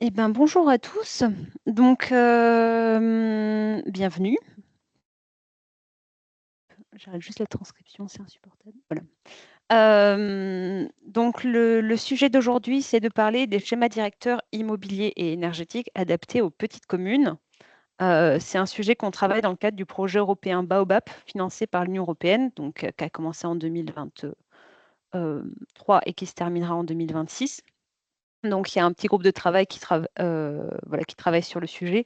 Eh ben, bonjour à tous. Donc, bienvenue. J'arrête juste la transcription, c'est insupportable. Voilà. Donc, le sujet d'aujourd'hui, c'est de parler des schémas directeurs immobiliers et énergétiques adaptés aux petites communes. C'est un sujet qu'on travaille dans le cadre du projet européen Baobab, financé par l'Union européenne, donc, qui a commencé en 2023 et qui se terminera en 2026. Donc, il y a un petit groupe de travail voilà, qui travaille sur le sujet.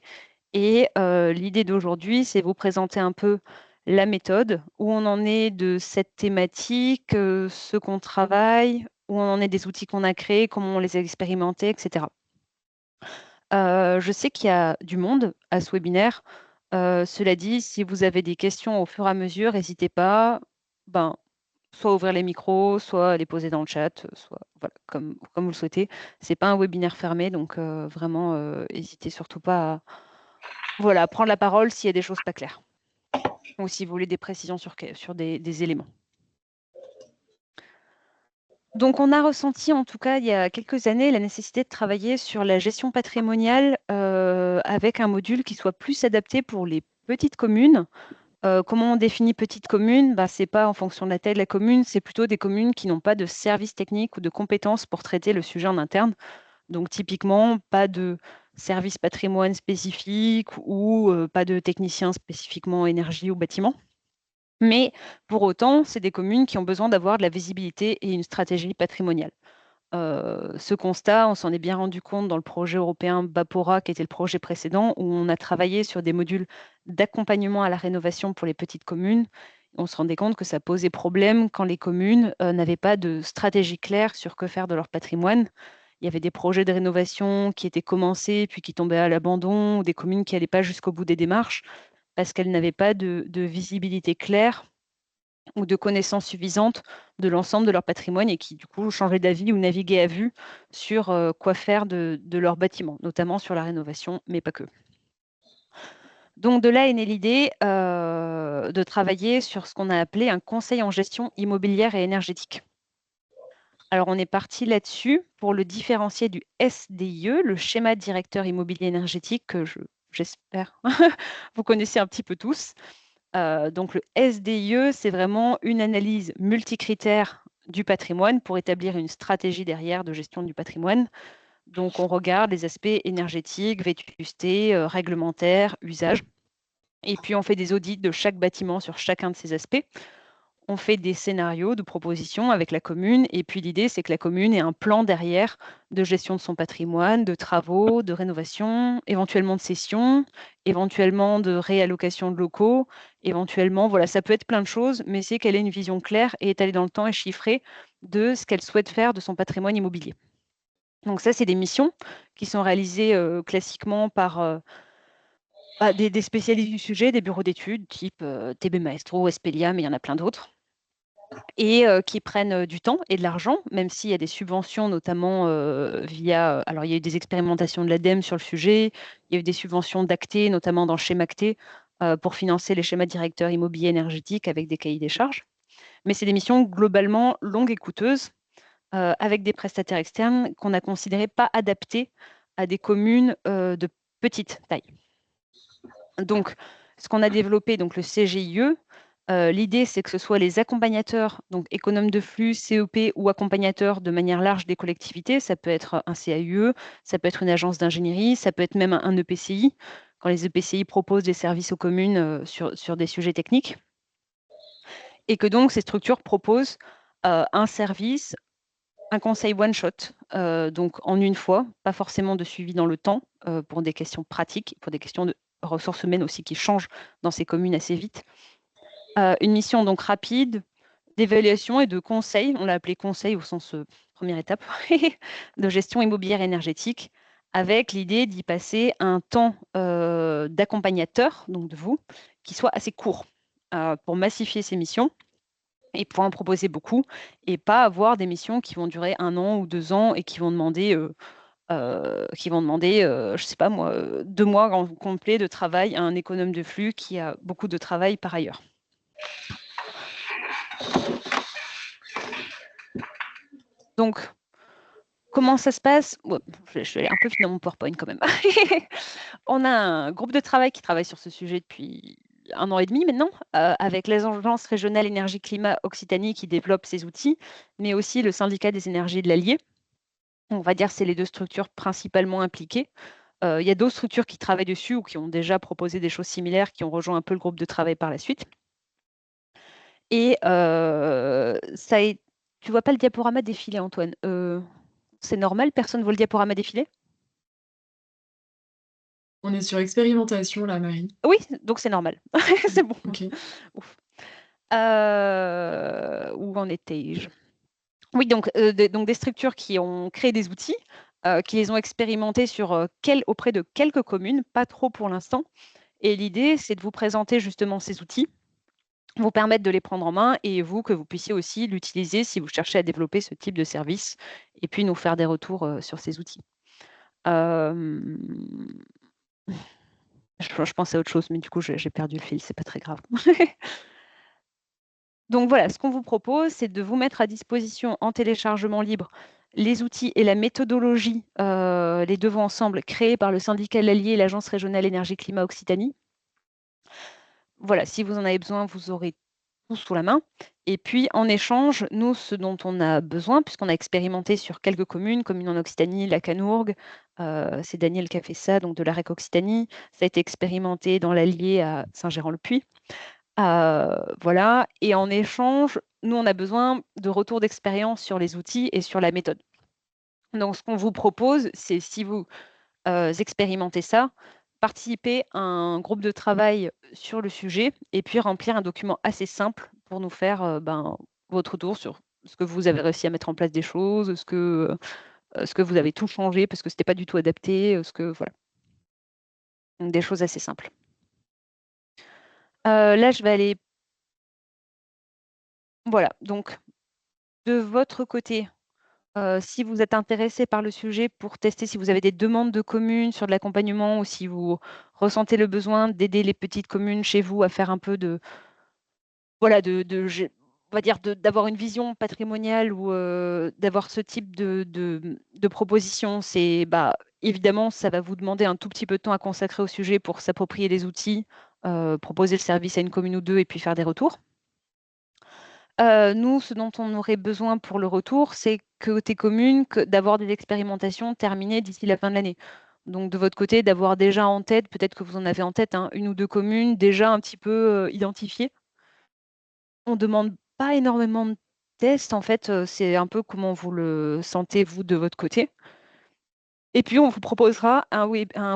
Et l'idée d'aujourd'hui, c'est vous présenter un peu la méthode, où on en est de cette thématique, ce qu'on travaille, où on en est des outils qu'on a créés, comment on les a expérimentés, etc. Je sais qu'il y a du monde à ce webinaire. Cela dit, si vous avez des questions au fur et à mesure, n'hésitez pas, ben, soit ouvrir les micros, soit les poser dans le chat, soit voilà, comme vous le souhaitez. Ce n'est pas un webinaire fermé, donc vraiment, n'hésitez surtout pas à voilà, prendre la parole s'il y a des choses pas claires ou si vous voulez des précisions sur des éléments. Donc, on a ressenti, en tout cas, il y a quelques années, la nécessité de travailler sur la gestion patrimoniale avec un module qui soit plus adapté pour les petites communes. Comment on définit petite commune? Ce n'est pas en fonction de la taille de la commune, c'est plutôt des communes qui n'ont pas de service technique ou de compétences pour traiter le sujet en interne. Donc, typiquement, pas de service patrimoine spécifique ou pas de technicien spécifiquement énergie ou bâtiment. Mais pour autant, c'est des communes qui ont besoin d'avoir de la visibilité et une stratégie patrimoniale. Ce constat, on s'en est bien rendu compte dans le projet européen Bapora, qui était le projet précédent, où on a travaillé sur des modules d'accompagnement à la rénovation pour les petites communes. On se rendait compte que ça posait problème quand les communes n'avaient pas de stratégie claire sur que faire de leur patrimoine. Il y avait des projets de rénovation qui étaient commencés puis qui tombaient à l'abandon, ou des communes qui n'allaient pas jusqu'au bout des démarches parce qu'elles n'avaient pas de visibilité claire ou de connaissances suffisantes de l'ensemble de leur patrimoine et qui, du coup, changeaient d'avis ou naviguaient à vue sur quoi faire de leur bâtiment, notamment sur la rénovation, mais pas que. Donc, de là est née l'idée de travailler sur ce qu'on a appelé un conseil en gestion immobilière et énergétique. Alors, on est parti là-dessus pour le différencier du SDIE, le schéma directeur immobilier énergétique, que j'espère vous connaissez un petit peu tous. Donc, le SDIE, c'est vraiment une analyse multicritère du patrimoine pour établir une stratégie derrière de gestion du patrimoine. Donc, on regarde les aspects énergétiques, vétusté, réglementaire, usage. Et puis, on fait des audits de chaque bâtiment sur chacun de ces aspects. On fait des scénarios de propositions avec la commune. Et puis, l'idée, c'est que la commune ait un plan derrière de gestion de son patrimoine, de travaux, de rénovation, éventuellement de cession, éventuellement de réallocation de locaux, éventuellement, voilà, ça peut être plein de choses, mais c'est qu'elle ait une vision claire et étalée dans le temps et chiffrée de ce qu'elle souhaite faire de son patrimoine immobilier. Donc ça, c'est des missions qui sont réalisées classiquement par des spécialistes du sujet, des bureaux d'études type TB Maestro, Espelia, mais il y en a plein d'autres et qui prennent du temps et de l'argent, même s'il y a des subventions, notamment via... Alors, il y a eu des expérimentations de l'ADEME sur le sujet, il y a eu des subventions d'Acté, notamment dans Schémacté, pour financer les schémas directeurs immobiliers énergétiques avec des cahiers des charges. Mais c'est des missions globalement longues et coûteuses, avec des prestataires externes qu'on a considérés pas adaptés à des communes de petite taille. Donc, ce qu'on a développé, donc le CGIE, l'idée, c'est que ce soit les accompagnateurs, donc économes de flux, CEP ou accompagnateurs de manière large des collectivités. Ça peut être un CAUE, ça peut être une agence d'ingénierie, ça peut être même un EPCI, quand les EPCI proposent des services aux communes sur des sujets techniques. Et que donc, ces structures proposent un service, un conseil one-shot, donc en une fois, pas forcément de suivi dans le temps, pour des questions pratiques, pour des questions de ressources humaines aussi qui changent dans ces communes assez vite. Une mission donc rapide d'évaluation et de conseil, on l'a appelé conseil au sens première étape, de gestion immobilière énergétique, avec l'idée d'y passer un temps d'accompagnateur, donc de vous, qui soit assez court pour massifier ces missions et pouvoir en proposer beaucoup et pas avoir des missions qui vont durer 1 an ou 2 ans et qui vont demander, je sais pas moi, 2 mois en complet de travail à un économe de flux qui a beaucoup de travail par ailleurs. Donc, comment ça se passe? Ouais, je vais aller un peu vite dans mon PowerPoint quand même. On a un groupe de travail qui travaille sur ce sujet depuis 1 an et demi maintenant, avec les agences régionales énergie-climat Occitanie qui développent ces outils, mais aussi le syndicat des énergies de l'Allier. On va dire c'est les 2 structures principalement impliquées. Il y a d'autres structures qui travaillent dessus ou qui ont déjà proposé des choses similaires, qui ont rejoint un peu le groupe de travail par la suite. Et ça est tu vois pas le diaporama défiler, Antoine? C'est normal, personne voit le diaporama défiler? On est sur expérimentation là, Marie. Oui, donc c'est normal. C'est bon. OK. Ouf. Où en étais-je? Oui, donc des structures qui ont créé des outils, qui les ont expérimentés sur, auprès de quelques communes, pas trop pour l'instant. Et l'idée, c'est de vous présenter justement ces outils, vous permettre de les prendre en main et vous, que vous puissiez aussi l'utiliser si vous cherchez à développer ce type de service et puis nous faire des retours, sur ces outils. Hem, je pensais à autre chose, mais du coup, j'ai perdu le fil, c'est pas très grave. Donc voilà, ce qu'on vous propose, c'est de vous mettre à disposition en téléchargement libre les outils et la méthodologie, les 2 vont ensemble, créés par le syndicat L'Allier et l'Agence régionale énergie-climat Occitanie. Voilà, si vous en avez besoin, vous aurez tout sous la main et puis en échange, nous, ce dont on a besoin, puisqu'on a expérimenté sur quelques communes en Occitanie, la Canourgue, c'est Daniel qui a fait ça, donc de la REC Occitanie. Ça a été expérimenté dans l'Allier à Saint-Gérand-le-Puy. Voilà, et en échange, nous, on a besoin de retours d'expérience sur les outils et sur la méthode. Donc ce qu'on vous propose, c'est si vous, expérimentez ça, participer à un groupe de travail sur le sujet et puis remplir un document assez simple pour nous faire, votre retour sur ce que vous avez réussi à mettre en place des choses, ce que vous avez tout changé parce que c'était pas du tout adapté, voilà. Donc des choses assez simples. Là, je vais aller voilà, donc de votre côté, si vous êtes intéressé par le sujet pour tester si vous avez des demandes de communes sur de l'accompagnement ou si vous ressentez le besoin d'aider les petites communes chez vous à faire un peu de voilà, de gé on va dire d'avoir une vision patrimoniale ou, d'avoir ce type de proposition, évidemment, ça va vous demander un tout petit peu de temps à consacrer au sujet pour s'approprier les outils, proposer le service à une commune ou 2 et puis faire des retours. Nous, ce dont on aurait besoin pour le retour, c'est côté commune, d'avoir des expérimentations terminées d'ici la fin de l'année. Donc de votre côté, d'avoir déjà en tête, peut-être que vous en avez en tête, hein, 1 ou 2 communes déjà un petit peu, identifiées. On demande pas énormément de tests en fait, c'est un peu comment vous le sentez vous de votre côté. Et puis on vous proposera un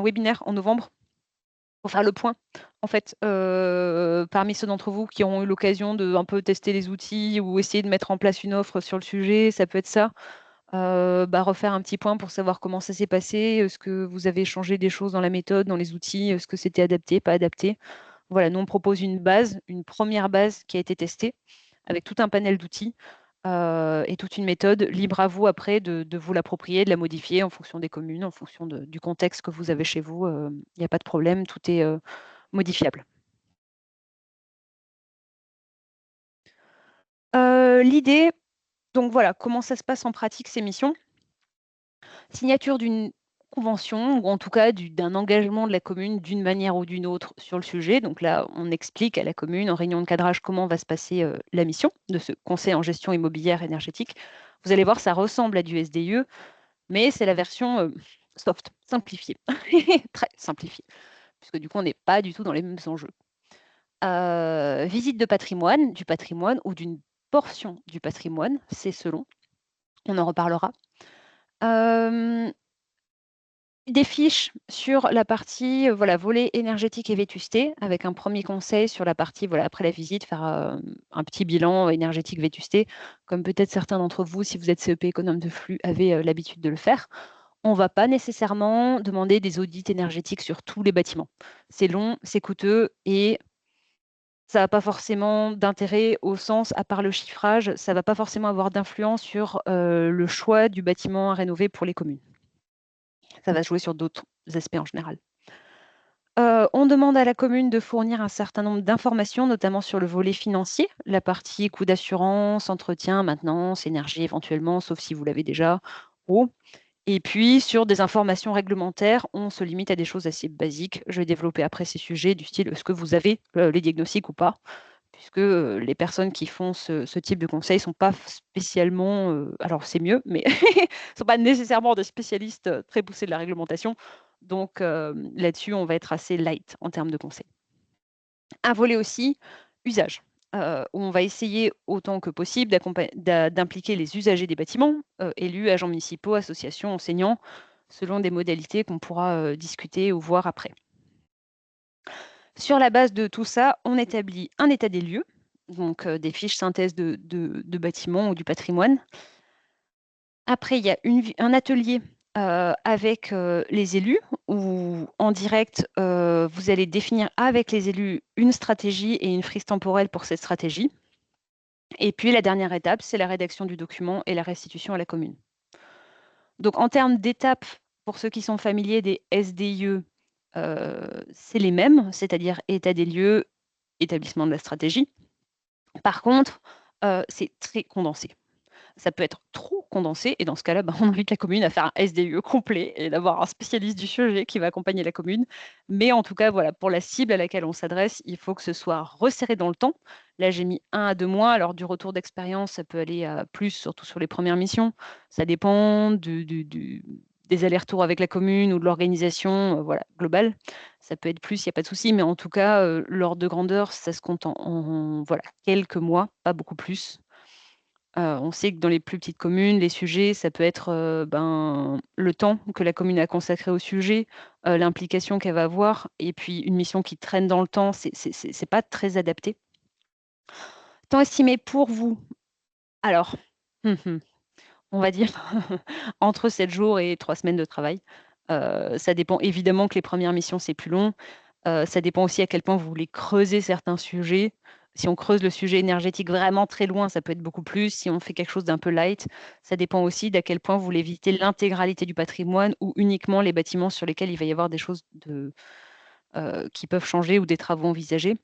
webinaire en novembre pour faire le point, en fait, parmi ceux d'entre vous qui ont eu l'occasion de un peu tester les outils ou essayer de mettre en place une offre sur le sujet, ça peut être ça. Refaire un petit point pour savoir comment ça s'est passé. Est-ce que vous avez changé des choses dans la méthode, dans les outils? Est-ce que c'était adapté, pas adapté? Voilà, nous on propose une base, une première base qui a été testée avec tout un panel d'outils, et toute une méthode. Libre à vous après de vous l'approprier, de la modifier en fonction des communes, en fonction du contexte que vous avez chez vous, il n'y a pas de problème, tout est, modifiable. L'idée donc voilà, comment ça se passe en pratique ces missions? Signature d'une convention ou en tout cas d'un engagement de la commune d'une manière ou d'une autre sur le sujet. Donc là, on explique à la commune en réunion de cadrage comment va se passer, la mission de ce conseil en gestion immobilière énergétique. Vous allez voir, ça ressemble à du SDIE, mais c'est la version, soft, simplifiée, très simplifiée, puisque du coup, on n'est pas du tout dans les mêmes enjeux. Visite de patrimoine, du patrimoine ou d'une portion du patrimoine, c'est selon, on en reparlera. Hem, des fiches sur la partie, voilà, volet énergétique et vétusté, avec un premier conseil sur la partie, voilà, après la visite, faire, un petit bilan énergétique vétusté, comme peut-être certains d'entre vous, si vous êtes CEP économe de flux, avez, l'habitude de le faire. On va pas nécessairement demander des audits énergétiques sur tous les bâtiments. C'est long, c'est coûteux et ça n'a pas forcément d'intérêt au sens, à part le chiffrage, ça va pas forcément avoir d'influence sur, le choix du bâtiment à rénover pour les communes. Ça va se jouer sur d'autres aspects en général. On demande à la commune de fournir un certain nombre d'informations, notamment sur le volet financier, la partie coût d'assurance, entretien, maintenance, énergie éventuellement, sauf si vous l'avez déjà. pro. Et puis, sur des informations réglementaires, on se limite à des choses assez basiques. Je vais développer après ces sujets du style, est-ce que vous avez les diagnostics ou pas? Puisque les personnes qui font ce type de conseils ne sont pas spécialement, alors c'est mieux, mais ne sont pas nécessairement des spécialistes très poussés de la réglementation. Donc là-dessus, on va être assez light en termes de conseils. Un volet aussi, usage, où on va essayer autant que possible d'impliquer les usagers des bâtiments, élus, agents municipaux, associations, enseignants, selon des modalités qu'on pourra discuter ou voir après. Sur la base de tout ça, on établit un état des lieux, donc des fiches synthèse de bâtiments ou du patrimoine. Après, il y a un atelier avec les élus où, en direct, vous allez définir avec les élus une stratégie et une frise temporelle pour cette stratégie. Et puis, la dernière étape, c'est la rédaction du document et la restitution à la commune. Donc, en termes d'étapes, pour ceux qui sont familiers des SDIE, c'est les mêmes, c'est-à-dire état des lieux, établissement de la stratégie. Par contre, c'est très condensé. Ça peut être trop condensé et dans ce cas-là, on invite la commune à faire un SDUE complet et d'avoir un spécialiste du sujet qui va accompagner la commune. Mais en tout cas, voilà, pour la cible à laquelle on s'adresse, il faut que ce soit resserré dans le temps. Là, j'ai mis 1 à 2 mois. Alors, du retour d'expérience, ça peut aller à plus, surtout sur les premières missions. Ça dépend des allers-retours avec la commune ou de l'organisation voilà, globale. Ça peut être plus, il n'y a pas de souci. Mais en tout cas, l'ordre de grandeur, ça se compte voilà, quelques mois, pas beaucoup plus. On sait que dans les plus petites communes, les sujets, ça peut être, le temps que la commune a consacré au sujet, l'implication qu'elle va avoir et puis une mission qui traîne dans le temps, c'est pas très adapté. Temps estimé pour vous? Alors, on va dire entre 7 jours et 3 semaines de travail. Ça dépend évidemment que les premières missions, c'est plus long. Ça dépend aussi à quel point vous voulez creuser certains sujets. Si on creuse le sujet énergétique vraiment très loin, ça peut être beaucoup plus. Si on fait quelque chose d'un peu light, ça dépend aussi d'à quel point vous voulez visiter l'intégralité du patrimoine ou uniquement les bâtiments sur lesquels il va y avoir des choses qui peuvent changer ou des travaux envisagés.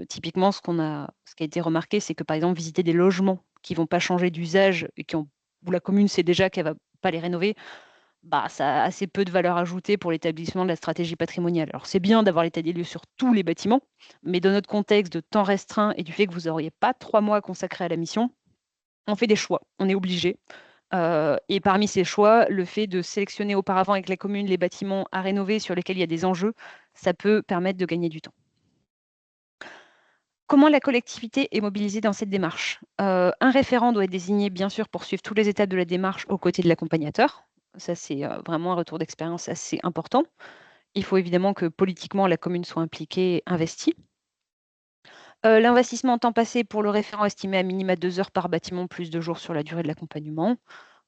Typiquement, ce qui a été remarqué, c'est que par exemple, visiter des logements qui ne vont pas changer d'usage et où la commune sait déjà qu'elle ne va pas les rénover, ça a assez peu de valeur ajoutée pour l'établissement de la stratégie patrimoniale. Alors, c'est bien d'avoir l'état des lieux sur tous les bâtiments, mais dans notre contexte de temps restreint et du fait que vous n'auriez pas 3 mois consacrés à la mission, on fait des choix, on est obligé. Et parmi ces choix, le fait de sélectionner auparavant avec la commune les bâtiments à rénover sur lesquels il y a des enjeux, ça peut permettre de gagner du temps. Comment la collectivité est mobilisée dans cette démarche? Un référent doit être désigné, bien sûr, pour suivre toutes les étapes de la démarche aux côtés de l'accompagnateur. Ça, c'est vraiment un retour d'expérience assez important. Il faut évidemment que politiquement, la commune soit impliquée et investie. L'investissement en temps passé pour le référent estimé à minima 2 heures par bâtiment, plus 2 jours sur la durée de l'accompagnement.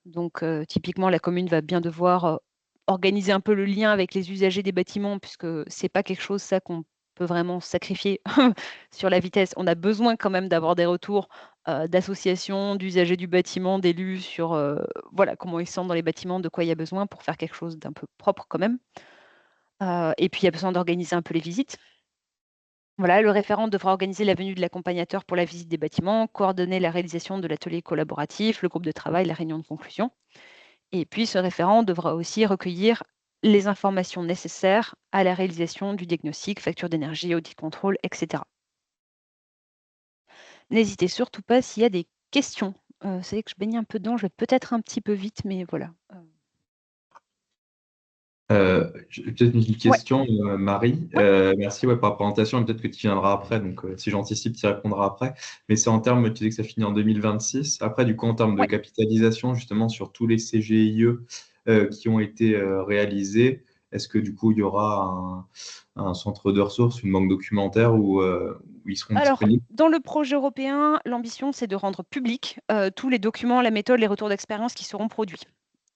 Donc typiquement, la commune va bien devoir, organiser un peu le lien avec les usagers des bâtiments puisque c'est pas quelque chose, ça, qu'on peut vraiment sacrifier sur la vitesse. On a besoin quand même d'avoir des retours, d'associations, d'usagers du bâtiment, d'élus sur, voilà, comment ils se sentent dans les bâtiments, de quoi il y a besoin pour faire quelque chose d'un peu propre quand même. Et puis il y a besoin d'organiser un peu les visites. Voilà, le référent devra organiser la venue de l'accompagnateur pour la visite des bâtiments, coordonner la réalisation de l'atelier collaboratif, le groupe de travail, la réunion de conclusion. Et puis, ce référent devra aussi recueillir les informations nécessaires à la réalisation du diagnostic, facture d'énergie, audit contrôle, etc. N'hésitez surtout pas s'il y a des questions. Vous savez que je baigne un peu dedans, je vais peut-être un petit peu vite, mais voilà. J'ai peut-être une Ouais, question, Marie. ouais, Merci pour la présentation, et peut-être que tu viendras après, donc si j'anticipe, tu répondras après. Mais c'est en termes, tu dis que ça finit en 2026. Après, du coup, en termes de ouais. capitalisation, justement, sur tous les CGIE qui ont été réalisés, est-ce que du coup, il y aura un centre de ressources, une banque documentaire où ils seront Alors, disponibles? dans le projet européen, l'ambition, c'est de rendre public tous les documents, la méthode, les retours d'expérience qui seront produits.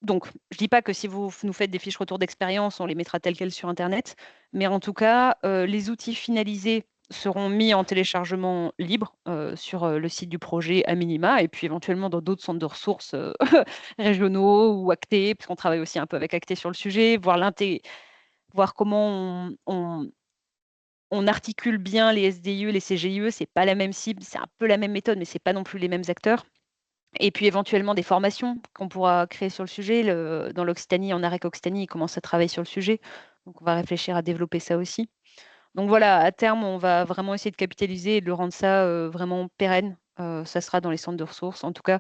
Donc, je ne dis pas que si vous nous faites des fiches retour d'expérience, on les mettra telles quelles sur Internet, mais en tout cas, les outils finalisés seront mis en téléchargement libre sur le site du projet à minima, et puis éventuellement dans d'autres centres de ressources régionaux ou Acté, parce qu'on travaille aussi un peu avec Acté sur le sujet, voir comment on articule bien les SDIE, les CGIE, c'est pas la même cible, c'est un peu la même méthode, mais c'est pas non plus les mêmes acteurs. Et puis éventuellement des formations qu'on pourra créer sur le sujet. Dans l'Occitanie, en AREC Occitanie, ils commencent à travailler sur le sujet. Donc on va réfléchir à développer ça aussi. Donc voilà, à terme, on va vraiment essayer de capitaliser et de le rendre ça vraiment pérenne. Ça sera dans les centres de ressources. En tout cas,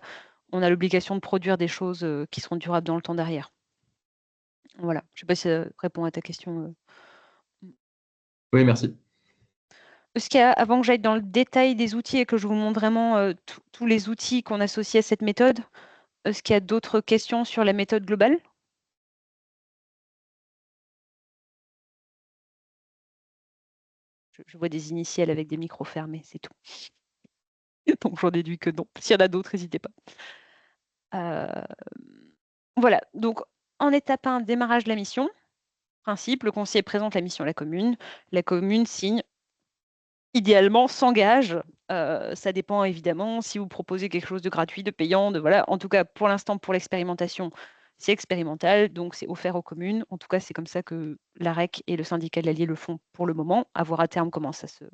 on a l'obligation de produire des choses qui seront durables dans le temps derrière. Voilà, je ne sais pas si ça répond à ta question. Oui, merci. Est-ce qu'il y a, avant que j'aille dans le détail des outils et que je vous montre vraiment tous les outils qu'on associe à cette méthode, est-ce qu'il y a d'autres questions sur la méthode globale? Je vois des initiales avec des micros fermés, c'est tout. Donc j'en déduis que non. S'il y en a d'autres, n'hésitez pas. Voilà, donc en étape 1, démarrage de la mission. Principe, le conseiller présente la mission à la commune signe, idéalement s'engage. Ça dépend évidemment si vous proposez quelque chose de gratuit, de payant, de voilà. En tout cas, pour l'instant, pour l'expérimentation, c'est expérimental, donc c'est offert aux communes. En tout cas, c'est comme ça que l'AREC et le syndicat de l'Allier le font pour le moment. À voir à terme comment ça se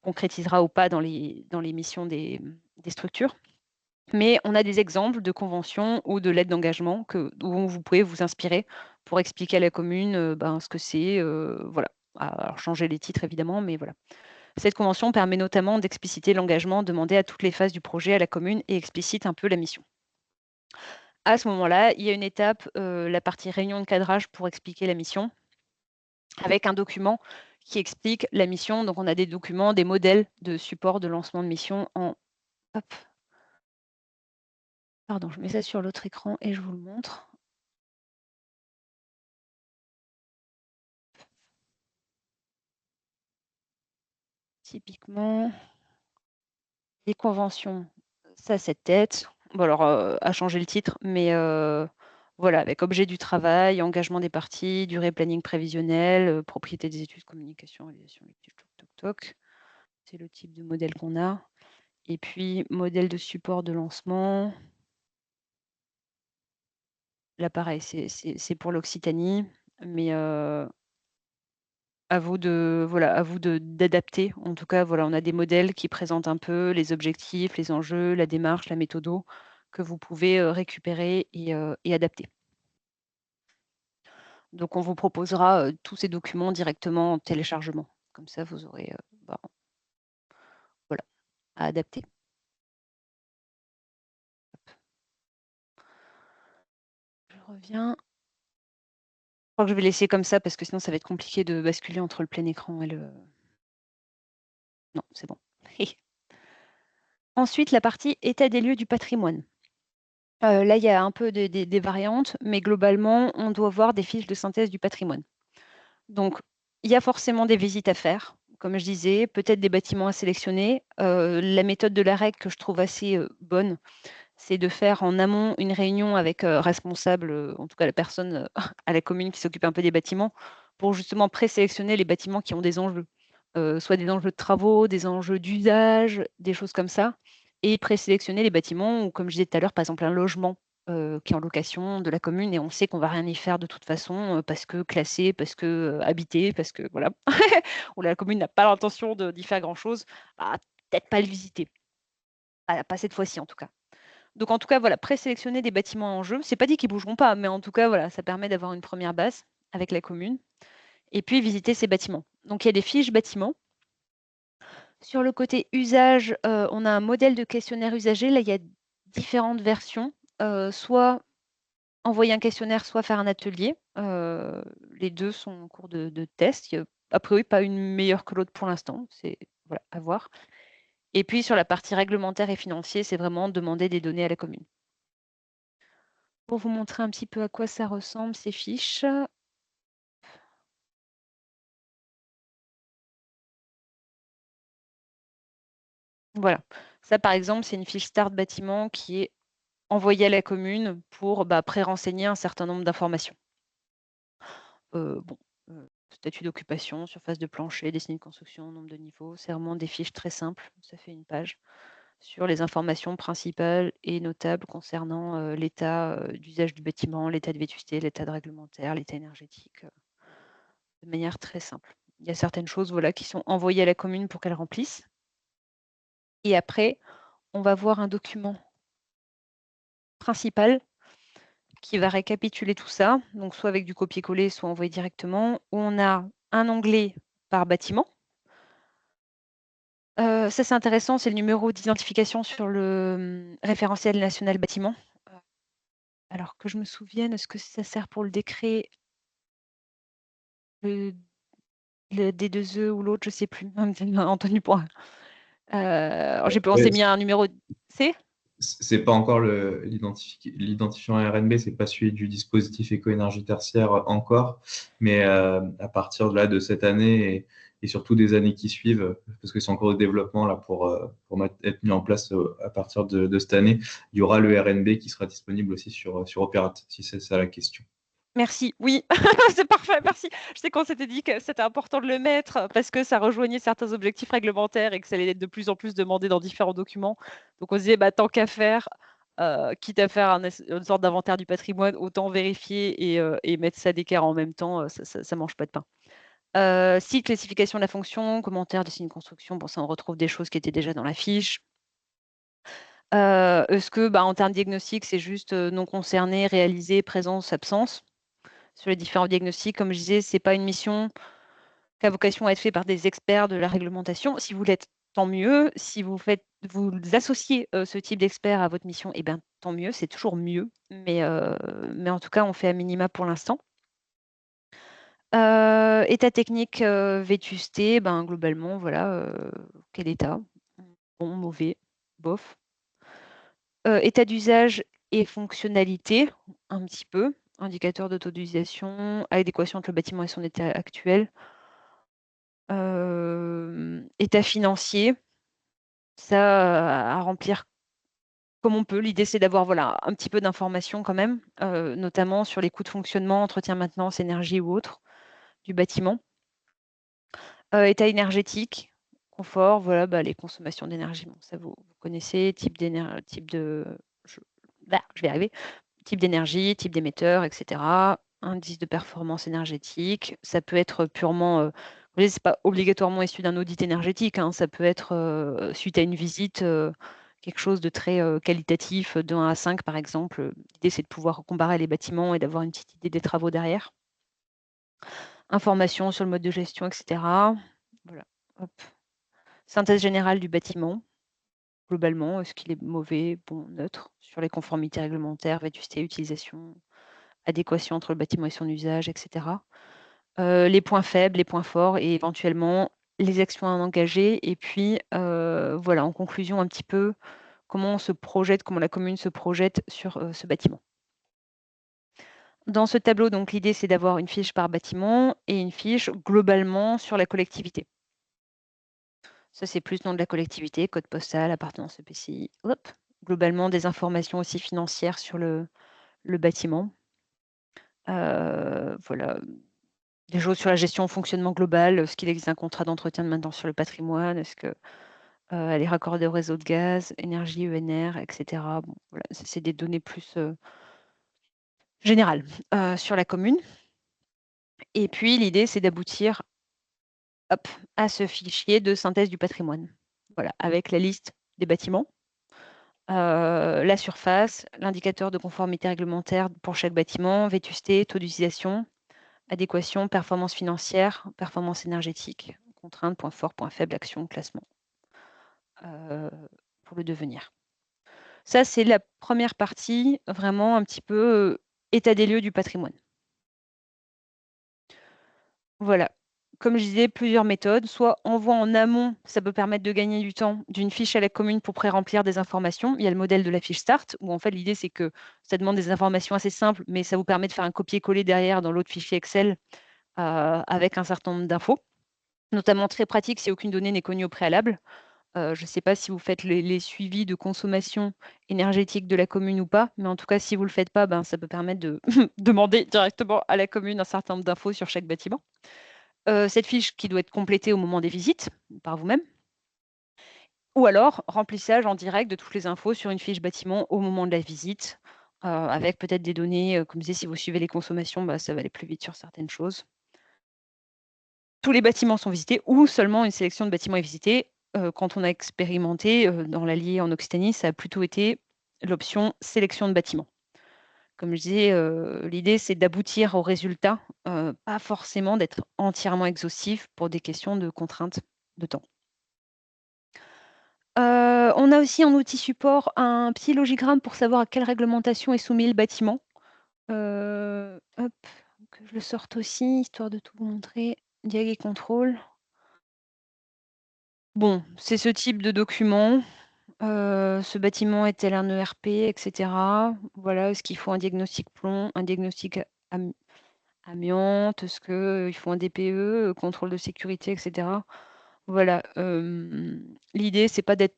concrétisera ou pas dans les missions des structures. Mais on a des exemples de conventions ou de lettres d'engagement où vous pouvez vous inspirer pour expliquer à la commune ce que c'est. Voilà. Alors, changer les titres évidemment, mais voilà. Cette convention permet notamment d'expliciter l'engagement demandé à toutes les phases du projet à la commune et explicite un peu la mission. À ce moment-là, il y a une étape, la partie réunion de cadrage pour expliquer la mission, avec un document qui explique la mission. Donc, on a des documents, des modèles de support de lancement de mission en... Hop. Pardon, je mets ça sur l'autre écran et je vous le montre. Typiquement, les conventions, ça, cette tête. Bon, alors, à changer le titre, mais voilà, avec objet du travail, engagement des parties, durée planning prévisionnel, propriété des études, communication, réalisation, lecture, toc, toc, toc. C'est le type de modèle qu'on a. Et puis, modèle de support de lancement. Là, pareil, c'est pour l'Occitanie, mais à vous d'adapter. En tout cas, voilà, on a des modèles qui présentent un peu les objectifs, les enjeux, la démarche, la méthodo que vous pouvez récupérer et adapter. Donc, on vous proposera tous ces documents directement en téléchargement. Comme ça, vous aurez voilà, à adapter. Je reviens. Je crois que je vais laisser comme ça parce que sinon, ça va être compliqué de basculer entre le plein écran et le... Non, c'est bon. Ensuite, la partie état des lieux du patrimoine. Là, il y a un peu des variantes, mais globalement, on doit voir des fiches de synthèse du patrimoine. Donc, il y a forcément des visites à faire, comme je disais, peut-être des bâtiments à sélectionner. La méthode de la règle que je trouve assez bonne, c'est de faire en amont une réunion avec responsable, en tout cas la personne à la commune qui s'occupe un peu des bâtiments, pour justement présélectionner les bâtiments qui ont des enjeux, soit des enjeux de travaux, des enjeux d'usage, des choses comme ça, et présélectionner les bâtiments où, comme je disais tout à l'heure, par exemple un logement qui est en location de la commune et on sait qu'on va rien y faire de toute façon parce que classé, parce que habité, parce que voilà, où la commune n'a pas l'intention d'y faire grand-chose, bah, peut-être pas le visiter. Pas cette fois-ci en tout cas. Donc en tout cas, voilà, présélectionner des bâtiments en jeu. C'est pas dit qu'ils bougeront pas, mais en tout cas, voilà, ça permet d'avoir une première base avec la commune. Et puis visiter ces bâtiments. Donc il y a des fiches bâtiments. Sur le côté usage, on a un modèle de questionnaire usager. Là, il y a différentes versions. Soit envoyer un questionnaire, soit faire un atelier. Les deux sont en cours de test. Il y a, a priori, pas une meilleure que l'autre pour l'instant. C'est voilà, à voir. Et puis sur la partie réglementaire et financier, c'est vraiment demander des données à la commune. Pour vous montrer un petit peu à quoi ça ressemble, ces fiches. Voilà. Ça, par exemple, c'est une fiche start bâtiment qui est envoyée à la commune pour pré-renseigner un certain nombre d'informations. Bon, statut d'occupation, surface de plancher, dessin de construction, nombre de niveaux. C'est vraiment des fiches très simples. Ça fait une page sur les informations principales et notables concernant l'état d'usage du bâtiment, l'état de vétusté, l'état de réglementaire, l'état énergétique, de manière très simple. Il y a certaines choses voilà, qui sont envoyées à la commune pour qu'elle remplisse. Et après, on va voir un document principal qui va récapituler tout ça, donc soit avec du copier-coller, soit envoyé directement, où on a un onglet par bâtiment. Ça, c'est intéressant, c'est le numéro d'identification sur le référentiel national bâtiment. Alors que je me souvienne, est-ce que ça sert pour le décret le D2E ou l'autre, je sais plus. Anthony pourra. On s'est mis un numéro C. C'est pas encore l'identifiant RNB, c'est pas celui du dispositif éco-énergie tertiaire encore, mais à partir de là de cette année et surtout des années qui suivent, parce que c'est encore au développement là pour être mis en place à partir de cette année, il y aura le RNB qui sera disponible aussi sur Operate, si c'est ça la question. Merci, oui, c'est parfait, merci. Je sais qu'on s'était dit que c'était important de le mettre parce que ça rejoignait certains objectifs réglementaires et que ça allait être de plus en plus demandé dans différents documents. Donc on se disait, bah, tant qu'à faire, quitte à faire une sorte d'inventaire du patrimoine, autant vérifier et mettre ça d'équerre en même temps, ça mange pas de pain. Si, classification de la fonction, commentaire de signe construction, bon, ça on retrouve des choses qui étaient déjà dans la fiche. Est-ce que, en termes diagnostic, c'est juste non concerné, réalisé, présence, absence? Sur les différents diagnostics, comme je disais, ce n'est pas une mission qui a vocation à être faite par des experts de la réglementation. Si vous l'êtes, tant mieux. Si vous associez ce type d'expert à votre mission, eh bien, tant mieux, c'est toujours mieux. Mais en tout cas, on fait à minima pour l'instant. État technique, vétusté, globalement, voilà, quel état? Bon, mauvais, bof. État d'usage et fonctionnalité, un petit peu. Indicateur d'autorisation, adéquation entre le bâtiment et son état actuel. État financier, ça à remplir comme on peut. L'idée, c'est d'avoir voilà, un petit peu d'informations quand même, notamment sur les coûts de fonctionnement, entretien, maintenance, énergie ou autre du bâtiment. État énergétique, confort, voilà, les consommations d'énergie, bon, ça vous connaissez, type de... je vais arriver. Type d'énergie, type d'émetteur, etc. Indice de performance énergétique. Ça peut être purement... ce n'est pas obligatoirement issu d'un audit énergétique. Hein, ça peut être suite à une visite, quelque chose de très qualitatif, de 1 à 5 par exemple. L'idée, c'est de pouvoir comparer les bâtiments et d'avoir une petite idée des travaux derrière. Information sur le mode de gestion, etc. Voilà. Hop. Synthèse générale du bâtiment. Globalement, est-ce qu'il est mauvais, bon, neutre, sur les conformités réglementaires, vétusté, utilisation, adéquation entre le bâtiment et son usage, etc. Les points faibles, les points forts et éventuellement les actions à engager. Et puis, voilà, en conclusion, un petit peu comment on se projette, comment la commune se projette sur ce bâtiment. Dans ce tableau, donc l'idée, c'est d'avoir une fiche par bâtiment et une fiche globalement sur la collectivité. Ça, c'est plus nom de la collectivité, code postal, appartenance EPCI. Hop. Globalement, des informations aussi financières sur le bâtiment. Voilà, des choses sur la gestion, fonctionnement global, est-ce qu'il existe un contrat d'entretien de maintenance sur le patrimoine, est-ce qu'elle est raccordée au réseau de gaz, énergie, ENR, etc. Bon, voilà, c'est des données plus générales sur la commune. Et puis, l'idée, c'est d'aboutir à ce fichier de synthèse du patrimoine. Voilà, avec la liste des bâtiments, la surface, l'indicateur de conformité réglementaire pour chaque bâtiment, vétusté, taux d'utilisation, adéquation, performance financière, performance énergétique, contrainte, point fort, point faible, action, classement pour le devenir. Ça, c'est la première partie, vraiment un petit peu état des lieux du patrimoine. Voilà. Comme je disais, plusieurs méthodes. Soit envoi en amont, ça peut permettre de gagner du temps d'une fiche à la commune pour pré-remplir des informations. Il y a le modèle de la fiche Start, où en fait l'idée c'est que ça demande des informations assez simples, mais ça vous permet de faire un copier-coller derrière dans l'autre fichier Excel avec un certain nombre d'infos. Notamment très pratique si aucune donnée n'est connue au préalable. Je ne sais pas si vous faites les suivis de consommation énergétique de la commune ou pas, mais en tout cas, si vous ne le faites pas, ça peut permettre de demander directement à la commune un certain nombre d'infos sur chaque bâtiment. Cette fiche qui doit être complétée au moment des visites par vous-même. Ou alors, remplissage en direct de toutes les infos sur une fiche bâtiment au moment de la visite, avec peut-être des données, comme je disais, si vous suivez les consommations, ça va aller plus vite sur certaines choses. Tous les bâtiments sont visités ou seulement une sélection de bâtiments est visitée. Quand on a expérimenté dans l'Allier en Occitanie, ça a plutôt été l'option sélection de bâtiments. Comme je disais, l'idée, c'est d'aboutir au résultat, pas forcément d'être entièrement exhaustif pour des questions de contraintes de temps. On a aussi en outil support un petit logigramme pour savoir à quelle réglementation est soumis le bâtiment. Hop, que je le sorte aussi, histoire de tout vous montrer. Diag et contrôle. Bon, c'est ce type de document. Ce bâtiment est-tel un ERP, et cetera. Voilà, est-ce qu'il faut un diagnostic plomb, un diagnostic amiante? Est-ce qu'il faut un DPE, contrôle de sécurité, et cetera. Voilà, l'idée, c'est pas d'être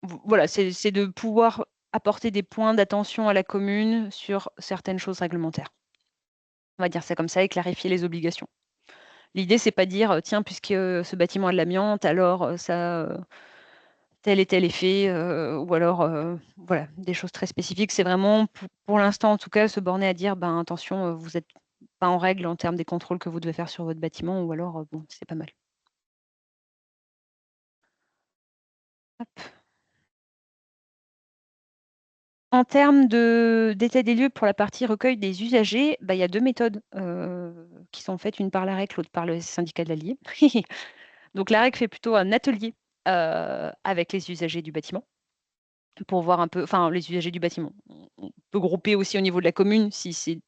voilà, c'est de pouvoir apporter des points d'attention à la commune sur certaines choses réglementaires. On va dire ça comme ça et clarifier les obligations. L'idée, c'est pas dire, tiens, puisque ce bâtiment a de l'amiante, alors tel et tel effet, ou alors, voilà, des choses très spécifiques. C'est vraiment, pour l'instant en tout cas, se borner à dire, ben attention, vous n'êtes pas en règle en termes des contrôles que vous devez faire sur votre bâtiment, ou alors, bon, c'est pas mal. Hop. En termes d'état des lieux pour la partie recueil des usagers, bah, il y a 2 méthodes, qui sont faites, une par l'AREC, l'autre par le syndicat de l'Allier. Donc l'AREC fait plutôt un atelier, avec les usagers du bâtiment, pour voir un peu enfin les usagers du bâtiment. On peut grouper aussi au niveau de la commune si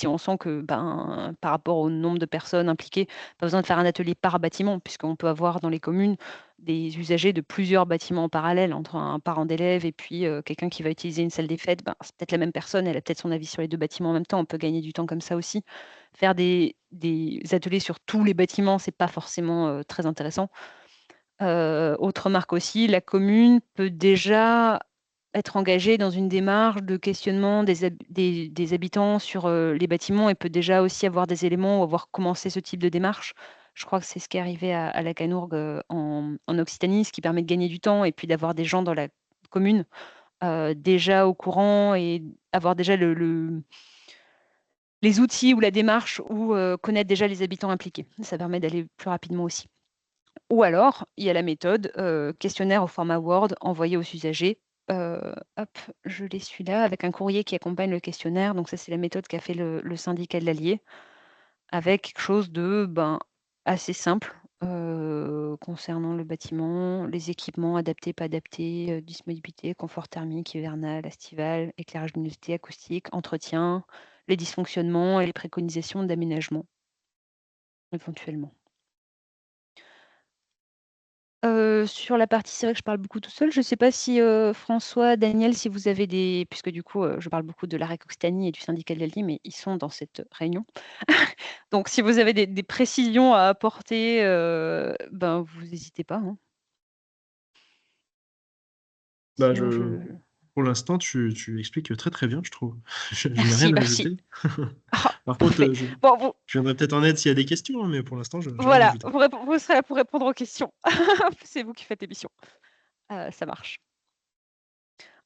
on sent que, ben, par rapport au nombre de personnes impliquées, pas besoin de faire un atelier par bâtiment, puisqu'on peut avoir dans les communes des usagers de plusieurs bâtiments en parallèle, entre un parent d'élève et puis, quelqu'un qui va utiliser une salle des fêtes. Ben, c'est peut-être la même personne, elle a peut-être son avis sur les 2 bâtiments en même temps. On peut gagner du temps comme ça aussi. Faire des ateliers sur tous les bâtiments, c'est pas forcément, très intéressant. Autre remarque aussi, la commune peut déjà être engagée dans une démarche de questionnement des habitants sur, les bâtiments et peut déjà aussi avoir des éléments ou avoir commencé ce type de démarche. Je crois que c'est ce qui est arrivé à la Canourgue, en Occitanie, ce qui permet de gagner du temps et puis d'avoir des gens dans la commune, déjà au courant et avoir déjà les outils ou la démarche ou, connaître déjà les habitants impliqués. Ça permet d'aller plus rapidement aussi. Ou alors, il y a la méthode, questionnaire au format Word envoyé aux usagers. Hop, je l'ai celui-là avec un courrier qui accompagne le questionnaire. Donc ça, c'est la méthode qu'a fait le syndicat de l'Allier, avec quelque chose de, ben, assez simple, concernant le bâtiment, les équipements adaptés, pas adaptés, disponibilité, confort thermique, hivernal, estival, éclairage luminosité, acoustique, entretien, les dysfonctionnements et les préconisations d'aménagement, éventuellement. Sur la partie c'est vrai que je parle beaucoup tout seul. Je ne sais pas si, François, Daniel, si vous avez des puisque du coup, je parle beaucoup de l'AREC Occitanie et du syndicat de l'Allier, mais ils sont dans cette réunion. Donc si vous avez des précisions à apporter, ben, vous n'hésitez pas, hein. Bah, Sinon je pour l'instant, tu expliques très très bien, je trouve. Je n'ai merci, rien à merci. ajouter. Ah, Par contre, parfait. Bon, vous je viendrai peut-être en aide s'il y a des questions, hein, mais pour l'instant, je n'ai rien à voilà, ajouter. vous serez là pour répondre aux questions. C'est vous qui faites l'émission. Ça marche.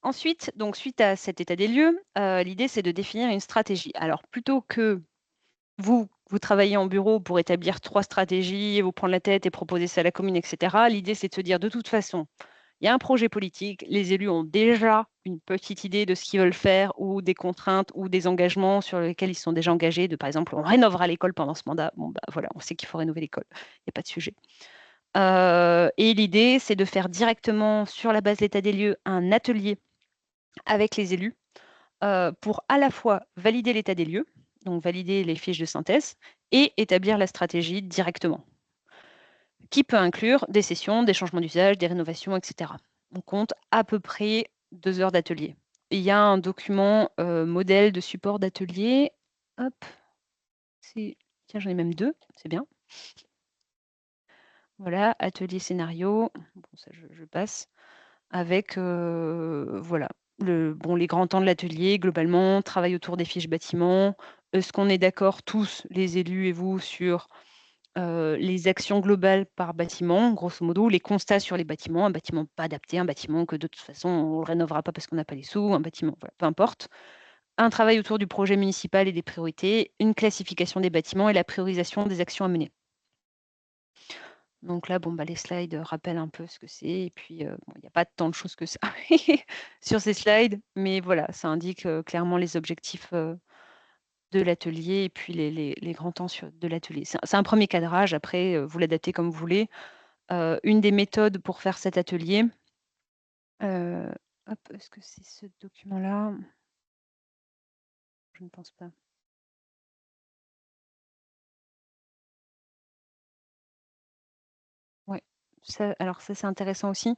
Ensuite, donc suite à cet état des lieux, l'idée c'est de définir une stratégie. Alors plutôt que vous travaillez en bureau pour établir 3 stratégies et vous prendre la tête et proposer ça à la commune et cetera. L'idée, c'est de se dire: «De toute façon, il y a un projet politique, les élus ont déjà une petite idée de ce qu'ils veulent faire ou des contraintes ou des engagements sur lesquels ils sont déjà engagés», de par exemple: «On rénovera l'école pendant ce mandat». Bon, bah, voilà, on sait qu'il faut rénover l'école, il y a pas de sujet. Et l'idée, c'est de faire directement, sur la base de l'état des lieux, un atelier avec les élus, pour à la fois valider l'état des lieux, donc valider les fiches de synthèse et établir la stratégie directement, qui peut inclure des sessions, des changements d'usage, des rénovations, et cetera. On compte à peu près 2 heures d'atelier. Il y a un document, modèle de support d'atelier. Hop, tiens, j'en ai même 2, c'est bien. Voilà, atelier scénario, bon ça je passe, avec, voilà, les grands temps de l'atelier globalement, travail autour des fiches bâtiments. Est-ce qu'on est d'accord tous, les élus et vous, sur, les actions globales par bâtiment, grosso modo, les constats sur les bâtiments, un bâtiment pas adapté, un bâtiment que de toute façon on ne le rénovera pas parce qu'on n'a pas les sous, un bâtiment voilà, peu importe. Un travail autour du projet municipal et des priorités, une classification des bâtiments et la priorisation des actions à mener. Donc là, bon, bah, les slides rappellent un peu ce que c'est. Et puis, bon, il n'y a pas tant de choses que ça sur ces slides, mais voilà, ça indique clairement les objectifs de l'atelier et puis les grands temps de l'atelier. C'est un premier cadrage. Après, vous l'adaptez comme vous voulez. Une des méthodes pour faire cet atelier, hop, est-ce que c'est ce document-là? Je ne pense pas. Ouais, alors ça, c'est intéressant aussi.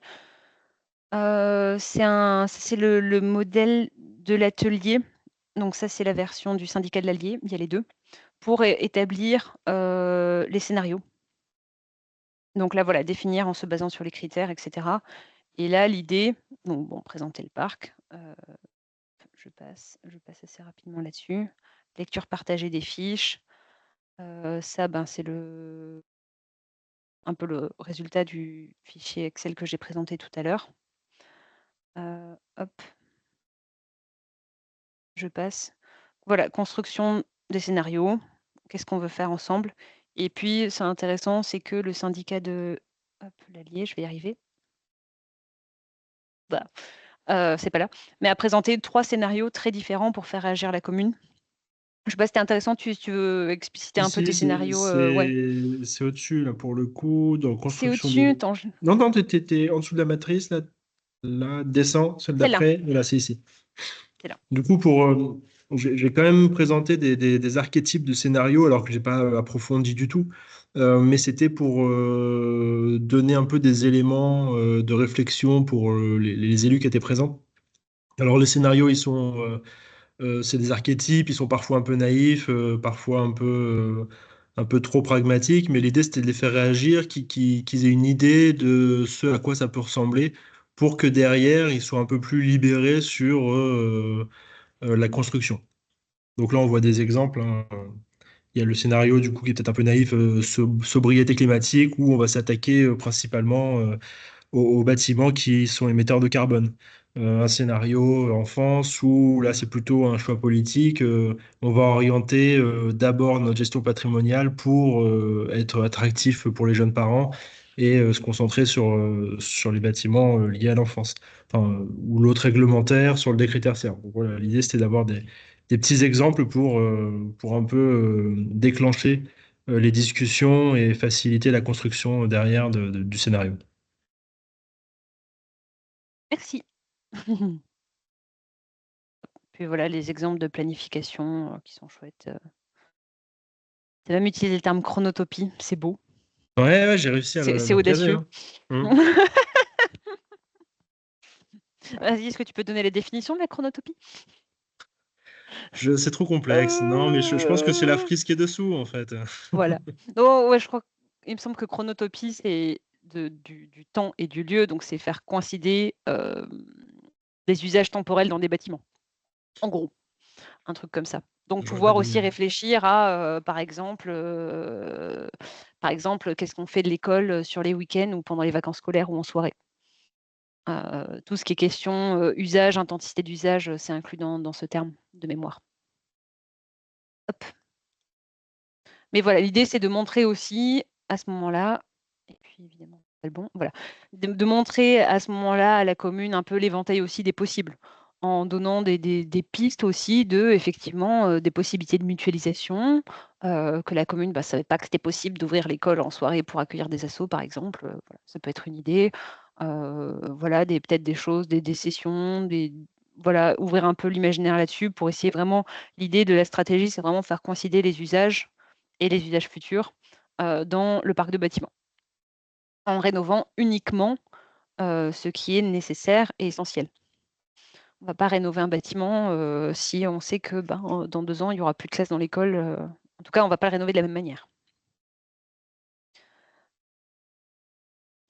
C'est le modèle de l'atelier. Donc ça, c'est la version du syndicat de l'Allier, il y a les 2, pour établir les scénarios. Donc là, voilà, définir en se basant sur les critères, etc. Et là, l'idée, donc bon, présenter le parc. Je passe assez rapidement là-dessus. Lecture partagée des fiches. Ça, ben, c'est un peu le résultat du fichier Excel que j'ai présenté tout à l'heure. Hop, je passe. Voilà, construction des scénarios. Qu'est-ce qu'on veut faire ensemble? Et puis, c'est intéressant, c'est que le syndicat de l'Allier, je vais y arriver. Bah, c'est pas là, mais a présenté 3 scénarios très différents pour faire réagir la commune. Je sais pas si c'était intéressant, si tu veux expliciter un peu tes scénarios? Ouais. C'est au-dessus, là, pour le coup, dans C'est construction au-dessus, des... attends, Non, non, t'es en dessous de la matrice, là, descends, celle celle-là, d'après, voilà, c'est ici. c'est là. Du coup, j'ai quand même présenté des archétypes de scénarios, alors que j'ai pas approfondi du tout. Mais c'était pour donner un peu des éléments de réflexion pour les élus qui étaient présents. Alors, les scénarios, c'est des archétypes, ils sont parfois un peu naïfs, parfois un peu trop pragmatiques, mais l'idée, c'était de les faire réagir, qu'ils aient une idée de ce à quoi ça peut ressembler, pour que derrière, ils soient un peu plus libérés sur la construction. Donc là, on voit des exemples, hein. Il y a le scénario du coup qui est peut-être un peu naïf, sobriété climatique, où on va s'attaquer principalement aux bâtiments qui sont émetteurs de carbone. Un scénario enfance où là c'est plutôt un choix politique. On va orienter d'abord notre gestion patrimoniale pour être attractif pour les jeunes parents et se concentrer sur les bâtiments liés à l'enfance. Enfin, ou l'autre réglementaire sur le décret tertiaire. Donc voilà, l'idée c'était d'avoir des petits exemples pour un peu déclencher les discussions et faciliter la construction derrière du scénario. Merci. Puis voilà, les exemples de planification qui sont chouettes. Tu as même utilisé le terme chronotopie, c'est beau, Ouais, ouais, j'ai réussi à c'est le caser, audacieux. hein. Mm. Vas-y, est-ce que tu peux donner les définitions de la chronotopie? C'est trop complexe. Non, mais je pense que c'est la Euh, frise qui est dessous, en fait. Voilà. Oh, ouais, je crois il me semble que chronotopie, c'est du temps et du lieu, donc c'est faire coïncider des usages temporels dans des bâtiments. En gros, un truc comme ça. Donc J'aurais pas pouvoir dit. aussi réfléchir à, par exemple, qu'est-ce qu'on fait de l'école sur les week-ends ou pendant les vacances scolaires ou en soirée? Tout ce qui est question usage, intensité d'usage, c'est inclus dans ce terme de mémoire. Hop. Mais voilà, l'idée, c'est de montrer aussi à ce moment-là, et puis évidemment, c'est bon, voilà, de montrer à ce moment-là à la commune un peu l'éventail aussi des possibles, en donnant des pistes aussi de, effectivement, des possibilités de mutualisation, que la commune ne savait pas que c'était possible d'ouvrir l'école en soirée pour accueillir des assos, par exemple. Voilà, ça peut être une idée. Voilà, peut-être des choses, des sessions, voilà, ouvrir un peu l'imaginaire là-dessus pour essayer vraiment, l'idée de la stratégie, c'est vraiment faire coïncider les usages et les usages futurs dans le parc de bâtiments, en rénovant uniquement ce qui est nécessaire et essentiel. On ne va pas rénover un bâtiment si on sait que dans 2 ans, il n'y aura plus de classe dans l'école. En tout cas, on ne va pas le rénover de la même manière.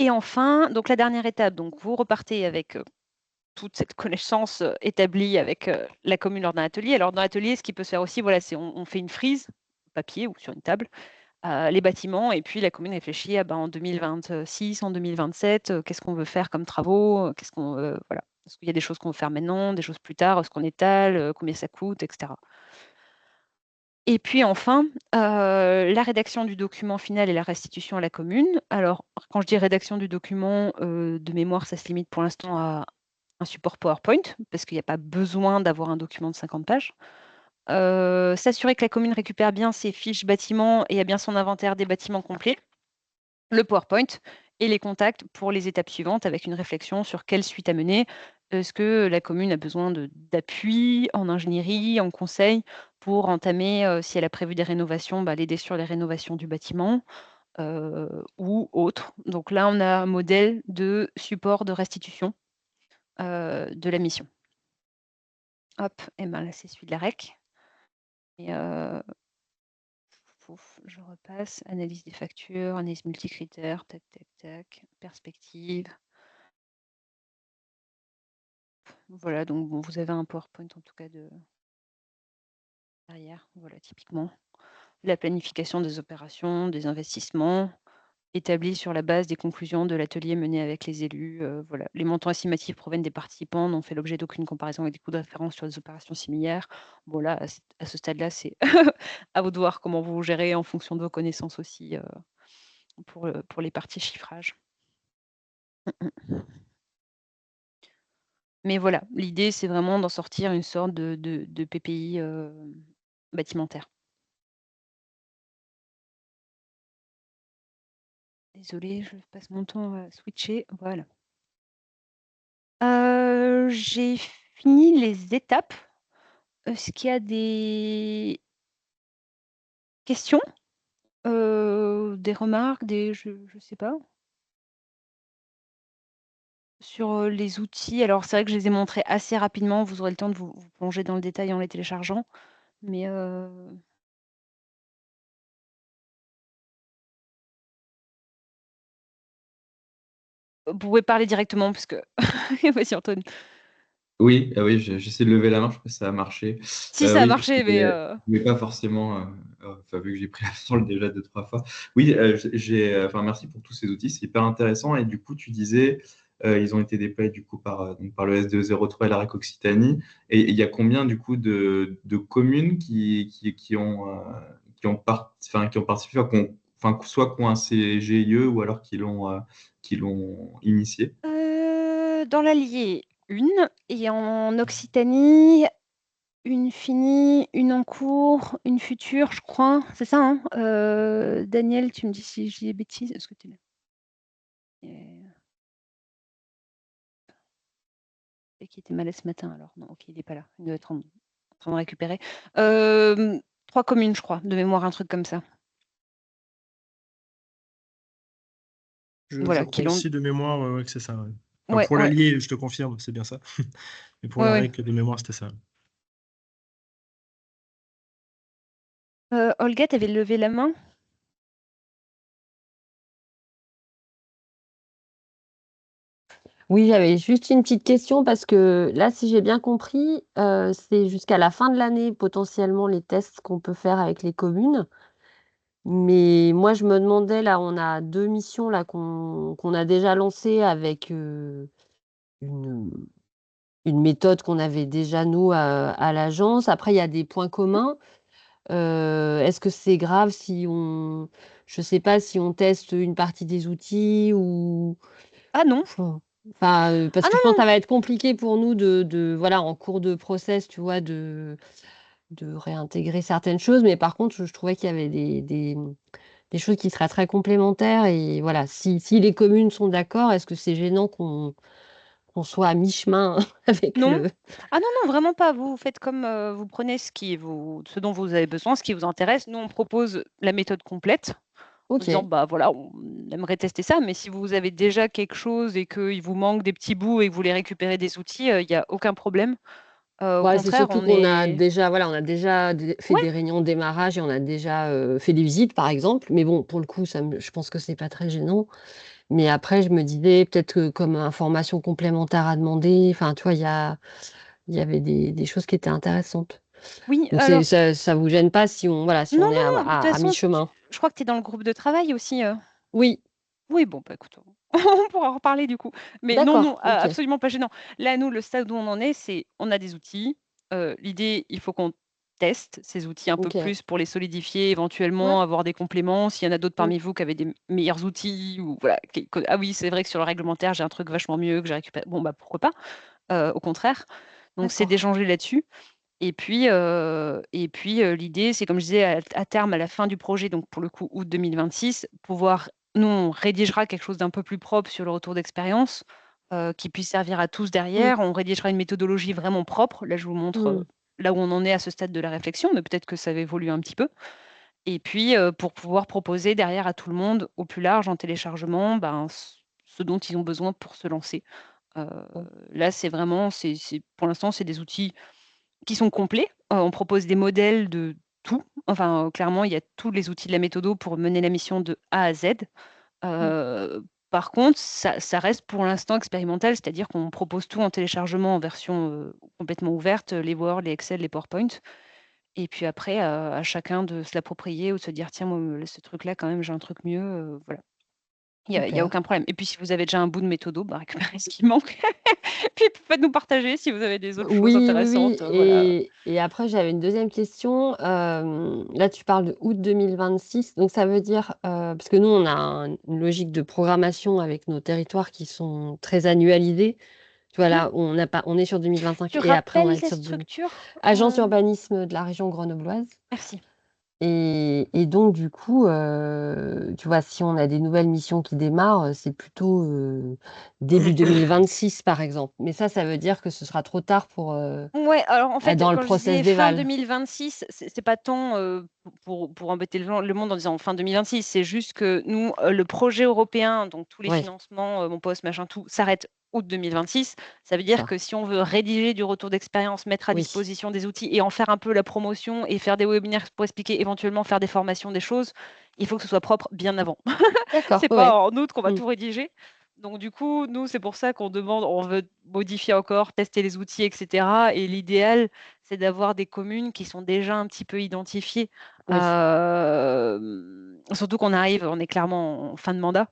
Et enfin, donc la dernière étape, donc vous repartez avec toute cette connaissance établie avec la commune lors d'un atelier. Alors dans l'atelier, ce qui peut se faire aussi, voilà, c'est on fait une frise, papier ou sur une table, les bâtiments et puis la commune réfléchit en 2026, en 2027, qu'est-ce qu'on veut faire comme travaux, qu'est-ce qu'on voilà. Est-ce qu'il y a des choses qu'on veut faire maintenant, des choses plus tard, est-ce qu'on étale, combien ça coûte, etc. Et puis enfin, la rédaction du document final et la restitution à la commune. Alors, quand je dis rédaction du document, de mémoire, ça se limite pour l'instant à un support PowerPoint, parce qu'il n'y a pas besoin d'avoir un document de 50 pages. S'assurer que la commune récupère bien ses fiches bâtiments et a bien son inventaire des bâtiments complets, le PowerPoint et les contacts pour les étapes suivantes avec une réflexion sur quelle suite à mener. Est-ce que la commune a besoin d'appui en ingénierie, en conseil pour entamer, si elle a prévu des rénovations, l'aider sur les rénovations du bâtiment ou autre. Donc là, on a un modèle de support de restitution de la mission. Hop, et ben là, c'est celui de la REC. Et je repasse. Analyse des factures, analyse multicritères, tac, tac, tac, perspective. Voilà, donc bon, vous avez un PowerPoint en tout cas derrière. Voilà, typiquement. La planification des opérations, des investissements, établie sur la base des conclusions de l'atelier mené avec les élus. Voilà. Les montants estimatifs proviennent des participants, n'ont fait l'objet d'aucune comparaison avec des coûts de référence sur des opérations similaires. Bon, là, à ce stade-là, c'est à vous de voir comment vous gérez en fonction de vos connaissances aussi pour les parties chiffrage. Mais voilà, l'idée, c'est vraiment d'en sortir une sorte de PPI bâtimentaire. Désolée, je passe mon temps à switcher. Voilà. J'ai fini les étapes. Est-ce qu'il y a des questions? Des remarques, je sais pas? Sur, les outils, alors c'est vrai que je les ai montrés assez rapidement, vous aurez le temps de vous plonger dans le détail en les téléchargeant, mais vous pouvez parler directement parce que vas-y Antoine. Oui, ah oui, j'essaie de lever la main, je crois que ça a marché. Si ça a Oui, marché, mais mais pas forcément, enfin, vu que j'ai pris la parole déjà 2-3 fois. Oui, enfin, merci pour tous ces outils, c'est hyper intéressant. Et du coup, tu disais, ils ont été déployés du coup donc par le SD03 et la REC Occitanie. Et il y a combien du coup de communes qui ont participé, enfin, soit qui ont un CGIE ou alors qui l'ont initié? dans l'Allier, une et en Occitanie, une finie, une en cours, une future, je crois. C'est ça, hein? Daniel, tu me dis si je dis des bêtises. Est-ce que tu es là? Et qui était malade ce matin alors? Non, OK, il n'est pas là. Il doit être en train de récupérer. 3 communes, je crois, de mémoire, un truc comme ça. Je Voilà, crois qui l'ont. aussi de mémoire ouais, que c'est ça. Ouais. Enfin, Ouais, pour ouais. l'allier, je te confirme, c'est bien ça. Mais pour Ouais, la ouais. REC de mémoire, c'était ça. Olga, tu avais levé la main? Oui, j'avais juste une petite question parce que là, si j'ai bien compris, c'est jusqu'à la fin de l'année potentiellement les tests qu'on peut faire avec les communes. Mais moi, je me demandais, là, on a 2 missions là qu'on a déjà lancées avec, une, une méthode qu'on avait déjà nous à l'agence. Après, il y a des points communs. Est-ce que c'est grave si on je sais pas, si on teste une partie des outils ou Ah non. enfin, parce Ah que je pense que ça va être compliqué pour nous de voilà, en cours de process, tu vois, de réintégrer certaines choses. Mais par contre, je trouvais qu'il y avait des choses qui seraient très complémentaires et voilà, si les communes sont d'accord, est-ce que c'est gênant qu'on soit à mi-chemin avec non. le Ah non, non, vraiment pas. Vous faites comme, vous prenez ce dont vous avez besoin, ce qui vous intéresse. Nous, on propose la méthode complète en disant: OK. «Bah, voilà, on aimerait tester ça», mais si vous avez déjà quelque chose et qu'il vous manque des petits bouts et que vous voulez récupérer des outils, il y a aucun problème. Au Ouais, c'est contraire, surtout on qu'on a est déjà voilà, on a déjà fait ouais, des réunions de démarrage et on a déjà, fait des visites, par exemple. Mais bon, pour le coup, je pense que c'est pas très gênant. Mais après, je me disais peut-être que comme information complémentaire à demander, enfin, tu vois, il y avait des choses qui étaient intéressantes. oui, Donc alors ça vous gêne pas si on voilà, si non, on est non, non, de toute à façon, mi-chemin? je crois que tu es dans le groupe de travail aussi, Oui, Oui, bon, bah, écoute, on pourra en reparler du coup. Mais non, non, d'accord, OK. absolument pas gênant. Là, nous, le stade où on en est, c'est on a des outils. L'idée, il faut qu'on teste ces outils un peu OK. plus pour les solidifier, Ouais. éventuellement avoir des compléments. S'il y en a d'autres Mmh. parmi vous qui avaient des meilleurs outils ou voilà, ah oui, c'est vrai que sur le réglementaire, j'ai un truc vachement mieux que j'ai récupéré. Bon, bah, pourquoi pas? Au contraire. Donc c'est D'accord. d'échanger là-dessus et puis, l'idée, c'est comme je disais à terme, à la fin du projet, donc pour le coup août 2026, pouvoir nous, on rédigera quelque chose d'un peu plus propre sur le retour d'expérience, qui puisse servir à tous Mmh. derrière. On rédigera une méthodologie vraiment propre. Là, je vous montre, Mmh. là où on en est à ce stade de la réflexion, mais peut-être que ça va évoluer un petit peu et puis, pour pouvoir proposer derrière à tout le monde, au plus large, en téléchargement, ben, ce dont ils ont besoin pour se lancer. Heu, Mmh. là, c'est vraiment c'est pour l'instant, c'est des outils qui sont complets. On propose des modèles de tout. Enfin, clairement, il y a tous les outils de la méthodo pour mener la mission de A à Z. Mmh. Par contre, ça reste pour l'instant expérimental, c'est-à-dire qu'on propose tout en téléchargement en version, complètement ouverte, les Word, les Excel, les PowerPoint et puis après, à chacun de se l'approprier ou de se dire: «Tiens, moi, ce truc-là, quand même, j'ai un truc mieux», voilà. Il y a Super. aucun problème et puis si vous avez déjà un bout de méthodo, bah, récupérez ce qui manque. Puis faites-nous partager si vous avez des autres choses Oui, oui, oui intéressantes, voilà. et après j'avais une deuxième question, là tu parles de août 2026, donc ça veut dire, parce que nous on a une logique de programmation avec nos territoires qui sont très annualisés. Tu vois Mmh. là, on est sur 2025 Tu et après on va rappelles être ta sur du structure? agence urbanisme de la région grenobloise. Merci. Et donc du coup, tu vois, si on a des nouvelles missions qui démarrent, c'est plutôt, début 2026 par exemple. Mais ça veut dire que ce sera trop tard pour, Ouais, alors en fait, dans le quand je process disais fin d'éval. 2026, c'est pas tant, pour embêter le monde en disant fin 2026, c'est juste que nous, le projet européen, donc tous les Ouais, financements, mon poste, machin, tout, s'arrête août 2026. Ça veut dire d'accord. que si on veut rédiger du retour d'expérience, mettre à Oui, disposition des outils et en faire un peu la promotion et faire des webinaires pour expliquer, éventuellement faire des formations, des choses, il faut que ce soit propre bien avant. d'accord, C'est ouais. pas en août qu'on va Mmh. tout rédiger. Donc du coup, nous, c'est pour ça qu'on demande on veut modifier encore, tester les outils et cetera et l'idéal, c'est d'avoir des communes qui sont déjà un petit peu identifiées. Oui, Surtout qu'on arrive on est clairement en fin de mandat,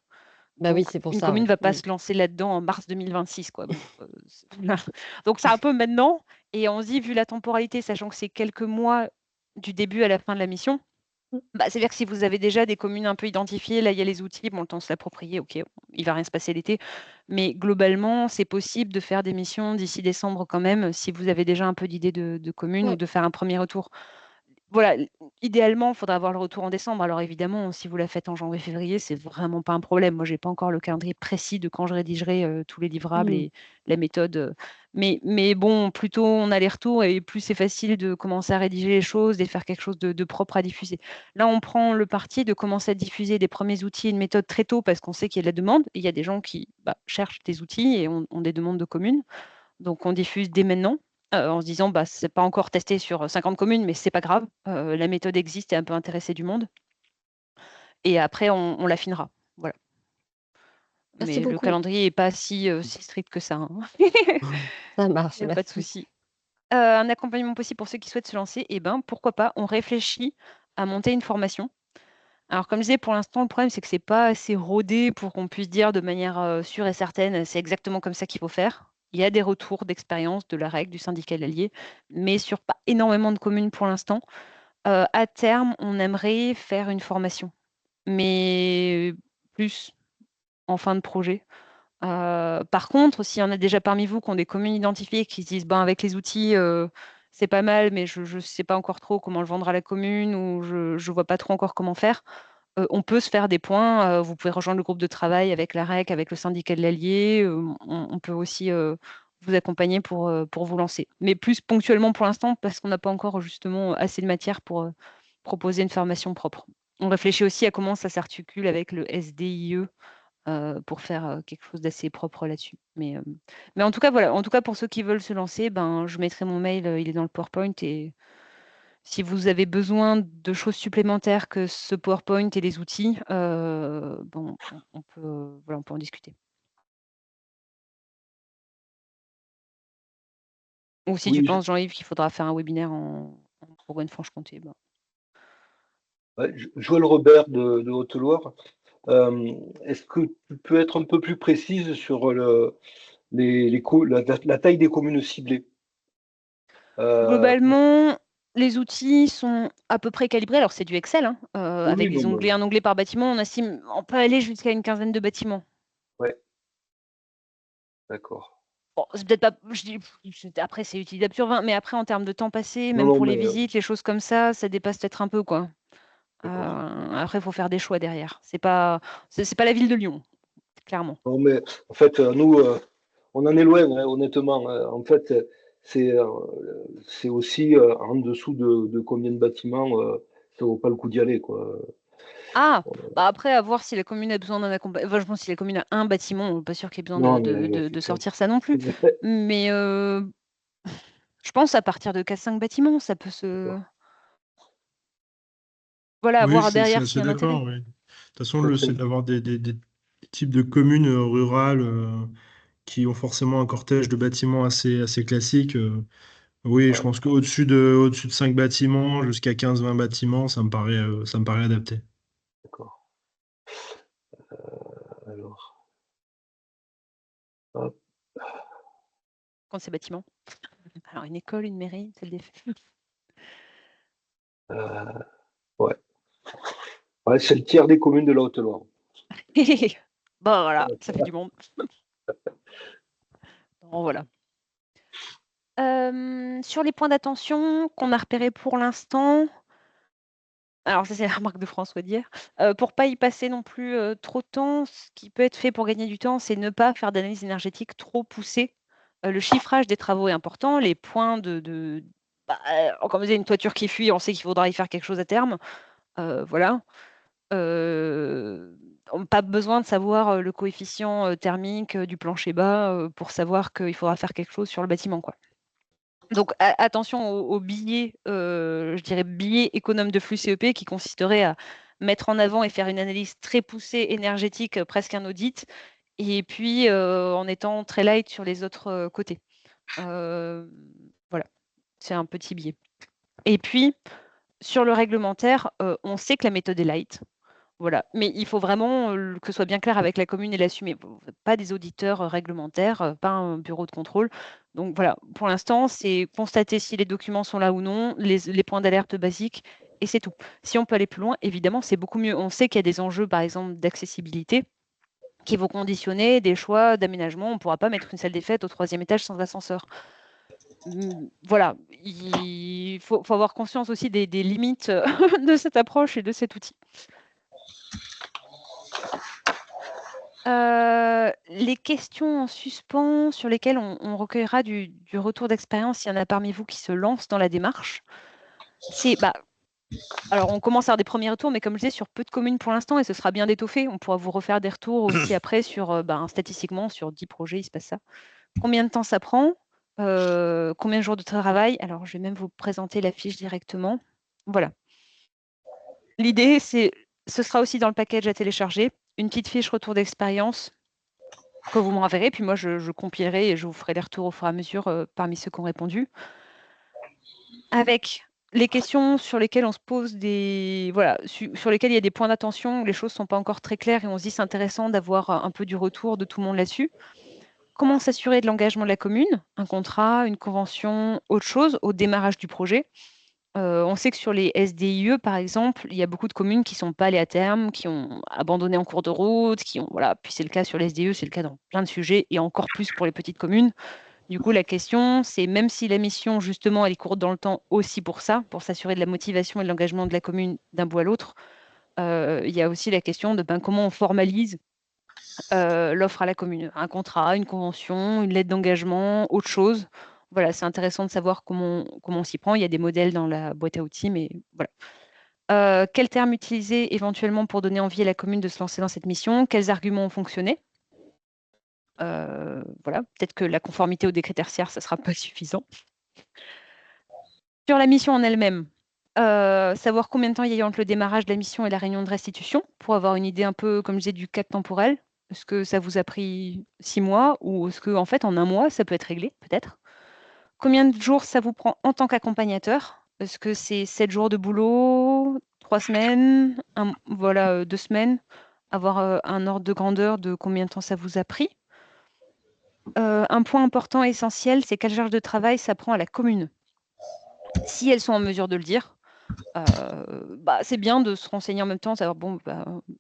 bah oui, donc c'est pour une ça, commune ouais. ne va pas Mmh. se lancer là-dedans en mars 2026 quoi, bon, c'est voilà. Donc c'est un peu maintenant et on se dit vu la temporalité, sachant que c'est quelques mois du début à la fin de la mission, Mmh. bah, c'est-à-dire que si vous avez déjà des communes un peu identifiées, là, il y a les outils, bon, le temps de se l'approprier, OK, il va rien se passer l'été. Mais globalement, c'est possible de faire des missions d'ici décembre quand même, si vous avez déjà un peu d'idées de communes ou Ouais. de faire un premier retour. Voilà, idéalement, il faudra avoir le retour en décembre. Alors évidemment, si vous la faites en janvier-février, c'est vraiment pas un problème. Moi, j'ai pas encore le calendrier précis de quand je rédigerai, tous les livrables Mmh. et la méthode, mais bon, plus tôt on a les retours et plus c'est facile de commencer à rédiger les choses et faire quelque chose de propre à diffuser. Là, on prend le parti de commencer à diffuser des premiers outils et une méthode très tôt parce qu'on sait qu'il y a de la demande et il y a des gens qui, bah, cherchent des outils et ont des demandes de communes. Donc on diffuse dès maintenant, en se disant: «Bah, c'est pas encore testé sur, 50 communes, mais c'est pas grave, la méthode existe et elle peut intéresser du monde» et après on l'affinera. Voilà. Merci Mais le beaucoup. calendrier est pas si strict que ça, hein. Ça Il marche, y a pas de merci. souci. Un accompagnement possible pour ceux qui souhaitent se lancer et ben, pourquoi pas, on réfléchit à monter une formation. Alors comme je disais, pour l'instant, le problème, c'est que c'est pas assez rodé pour qu'on puisse dire de manière, sûre et certaine, c'est exactement comme ça qu'il faut faire. Il y a des retours d'expérience de la règle, du syndicat de l'Allier, mais sur pas énormément de communes pour l'instant. À terme, on aimerait faire une formation, mais plus en fin de projet. Par contre, s'il y en a déjà parmi vous qui ont des communes identifiées, qui se disent: «Ben, avec les outils, c'est pas mal, mais je sais pas encore trop comment le vendre à la commune» ou «Je vois pas trop encore comment faire», on peut se faire des points, vous pouvez rejoindre le groupe de travail avec la REC, avec le syndicat de l'Allier, on peut aussi, vous accompagner pour vous lancer. Mais plus ponctuellement pour l'instant, parce qu'on n'a pas encore justement assez de matière pour, proposer une formation propre. On réfléchit aussi à comment ça s'articule avec le SDIE, pour faire, quelque chose d'assez propre là-dessus. Mais en tout cas, voilà, en tout cas pour ceux qui veulent se lancer, ben, je mettrai mon mail, il est dans le PowerPoint et si vous avez besoin de choses supplémentaires que ce PowerPoint et les outils, bon, on peut, voilà, on peut en discuter. Ou si tu Oui, penses, Jean-Yves, qu'il faudra faire un webinaire en Bourgogne-Franche-Comté, ben ouais, Joël Robert de Haute-Loire. Est-ce que tu peux être un peu plus précise sur la taille des communes ciblées? Euh, globalement, les outils sont à peu près calibrés. Alors, c'est du Excel, hein, avec Oui, des non, onglets, un onglet par bâtiment. On peut aller jusqu'à une quinzaine de bâtiments. ouais, d'accord. Bon, c'est peut-être pas. Après, c'est utilisable sur 20, mais après, en termes de temps passé, Non, même non, pour les mais visites, les choses comme ça dépasse peut-être un peu, quoi. d'accord. Après, il faut faire des choix derrière. C'est pas la ville de Lyon, clairement. Non, mais en fait, nous, on en est loin, hein, honnêtement. En fait, c'est euh, c'est aussi en dessous de combien de bâtiments ça vaut pas le coup d'y aller, quoi. Ah, bah après, à voir si la commune a besoin d'un accompagnement. Enfin, je pense que si la commune a un bâtiment, pas sûr qu'il y ait besoin Non, de c'est clair. sortir ça non plus. Mais je pense à partir de 4-5 bâtiments, ça peut se. D'accord. Voilà, à Oui, voir je suis derrière assez s'il y a un intérêt. d'accord. Oui. De toute façon, Donc, c'est d'avoir des types de communes rurales qui ont forcément un cortège de bâtiments assez classique. Oui, je ouais, pense au-dessus de 5 bâtiments jusqu'à 15-20 bâtiments, ça me paraît adapté. d'accord. Alors, hop, Quand c'est bâtiment. Alors, une école, une mairie, c'est le défi. ouais. Ouais, c'est le tiers des communes de la Haute-Loire. Bon, voilà, ça fait du monde. Bon, voilà. Sur les points d'attention qu'on a repérés pour l'instant, alors ça c'est la remarque de François d'hier, pour pas y passer non plus trop de temps, ce qui peut être fait pour gagner du temps, c'est ne pas faire d'analyse énergétique trop poussée. Le chiffrage des travaux est important, les points bah, comme vous avez une toiture qui fuit, on sait qu'il faudra y faire quelque chose à terme. Voilà. Pas besoin de savoir le coefficient thermique du plancher bas pour savoir qu'il faudra faire quelque chose sur le bâtiment, quoi. Donc attention aux billets, je dirais billets économes de flux CEP qui consisterait à mettre en avant et faire une analyse très poussée énergétique, presque un audit, et puis en étant très light sur les autres côtés. Voilà, c'est un petit biais. Et puis, sur le réglementaire, on sait que la méthode est light. Voilà, mais il faut vraiment que ce soit bien clair avec la commune et l'assumer. Pas des auditeurs réglementaires, pas un bureau de contrôle. Donc voilà, pour l'instant, c'est constater si les documents sont là ou non, les points d'alerte basiques, et c'est tout. Si on peut aller plus loin, évidemment, c'est beaucoup mieux. On sait qu'il y a des enjeux, par exemple, d'accessibilité qui vont conditionner des choix d'aménagement. On ne pourra pas mettre une salle des fêtes au 3e étage sans ascenseur. Voilà, il faut avoir conscience aussi des limites de cette approche et de cet outil. Les questions en suspens sur lesquelles on recueillera du retour d'expérience, s'il y en a parmi vous qui se lancent dans la démarche, c'est alors on commence à avoir des premiers retours, mais comme je disais, sur peu de communes pour l'instant, et ce sera bien étoffé. On pourra vous refaire des retours aussi après sur statistiquement, sur 10 projets, il se passe ça. Combien de temps ça prend? Combien de jours de travail? Alors, je vais même vous présenter la fiche directement. Voilà. L'idée, ce sera aussi dans le package à télécharger, une petite fiche retour d'expérience que vous me renverrez, puis moi je compilerai et je vous ferai les retours au fur et à mesure parmi ceux qui ont répondu. Avec les questions sur lesquelles on se pose voilà, sur lesquelles il y a des points d'attention, où les choses ne sont pas encore très claires et on se dit c'est intéressant d'avoir un peu du retour de tout le monde là-dessus. Comment s'assurer de l'engagement de la commune? Un contrat, une convention, autre chose au démarrage du projet. On sait que sur les SDIE, par exemple, il y a beaucoup de communes qui ne sont pas allées à terme, qui ont abandonné en cours de route, voilà. Puis c'est le cas sur les SDIE, c'est le cas dans plein de sujets, et encore plus pour les petites communes. Du coup, la question, c'est même si la mission, justement, elle est courte dans le temps aussi pour ça, pour s'assurer de la motivation et de l'engagement de la commune d'un bout à l'autre, il y a aussi la question de comment on formalise l'offre à la commune. Un contrat, une convention, une lettre d'engagement, autre chose. Voilà, c'est intéressant de savoir comment on s'y prend. Il y a des modèles dans la boîte à outils, mais voilà. Quels termes utiliser éventuellement pour donner envie à la commune de se lancer dans cette mission? Quels arguments ont fonctionné? Voilà, peut-être que la conformité au décret tertiaire, ça ne sera pas suffisant. Sur la mission en elle-même, savoir combien de temps il y a eu entre le démarrage de la mission et la réunion de restitution, pour avoir une idée un peu, comme je disais, du cadre temporel. Est-ce que ça vous a pris 6 mois ou est-ce qu'en fait, en un mois, ça peut être réglé, peut-être? Combien de jours ça vous prend en tant qu'accompagnateur? Est-ce que c'est 7 jours de boulot, 3 semaines, 2 semaines? Avoir un ordre de grandeur de combien de temps ça vous a pris? Un point important et essentiel, c'est quelle charge de travail ça prend à la commune. Si elles sont en mesure de le dire, c'est bien de se renseigner en même temps, savoir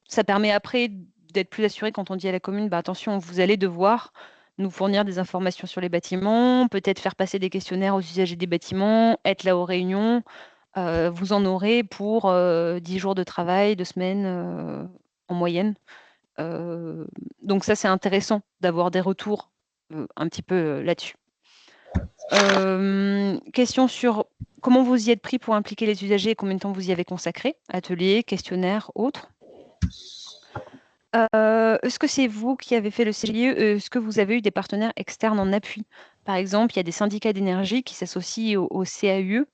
ça permet après d'être plus assuré quand on dit à la commune, attention, vous allez devoir nous fournir des informations sur les bâtiments, peut-être faire passer des questionnaires aux usagers des bâtiments, être là aux réunions. Vous en aurez pour 10 jours de travail, 2 semaines en moyenne. Donc ça, c'est intéressant d'avoir des retours un petit peu là-dessus. Question sur comment vous y êtes pris pour impliquer les usagers et combien de temps vous y avez consacré? Ateliers, questionnaires, autres? Est-ce que c'est vous qui avez fait le CGIE? Est-ce que vous avez eu des partenaires externes en appui? Par exemple, il y a des syndicats d'énergie qui s'associent au CAUE,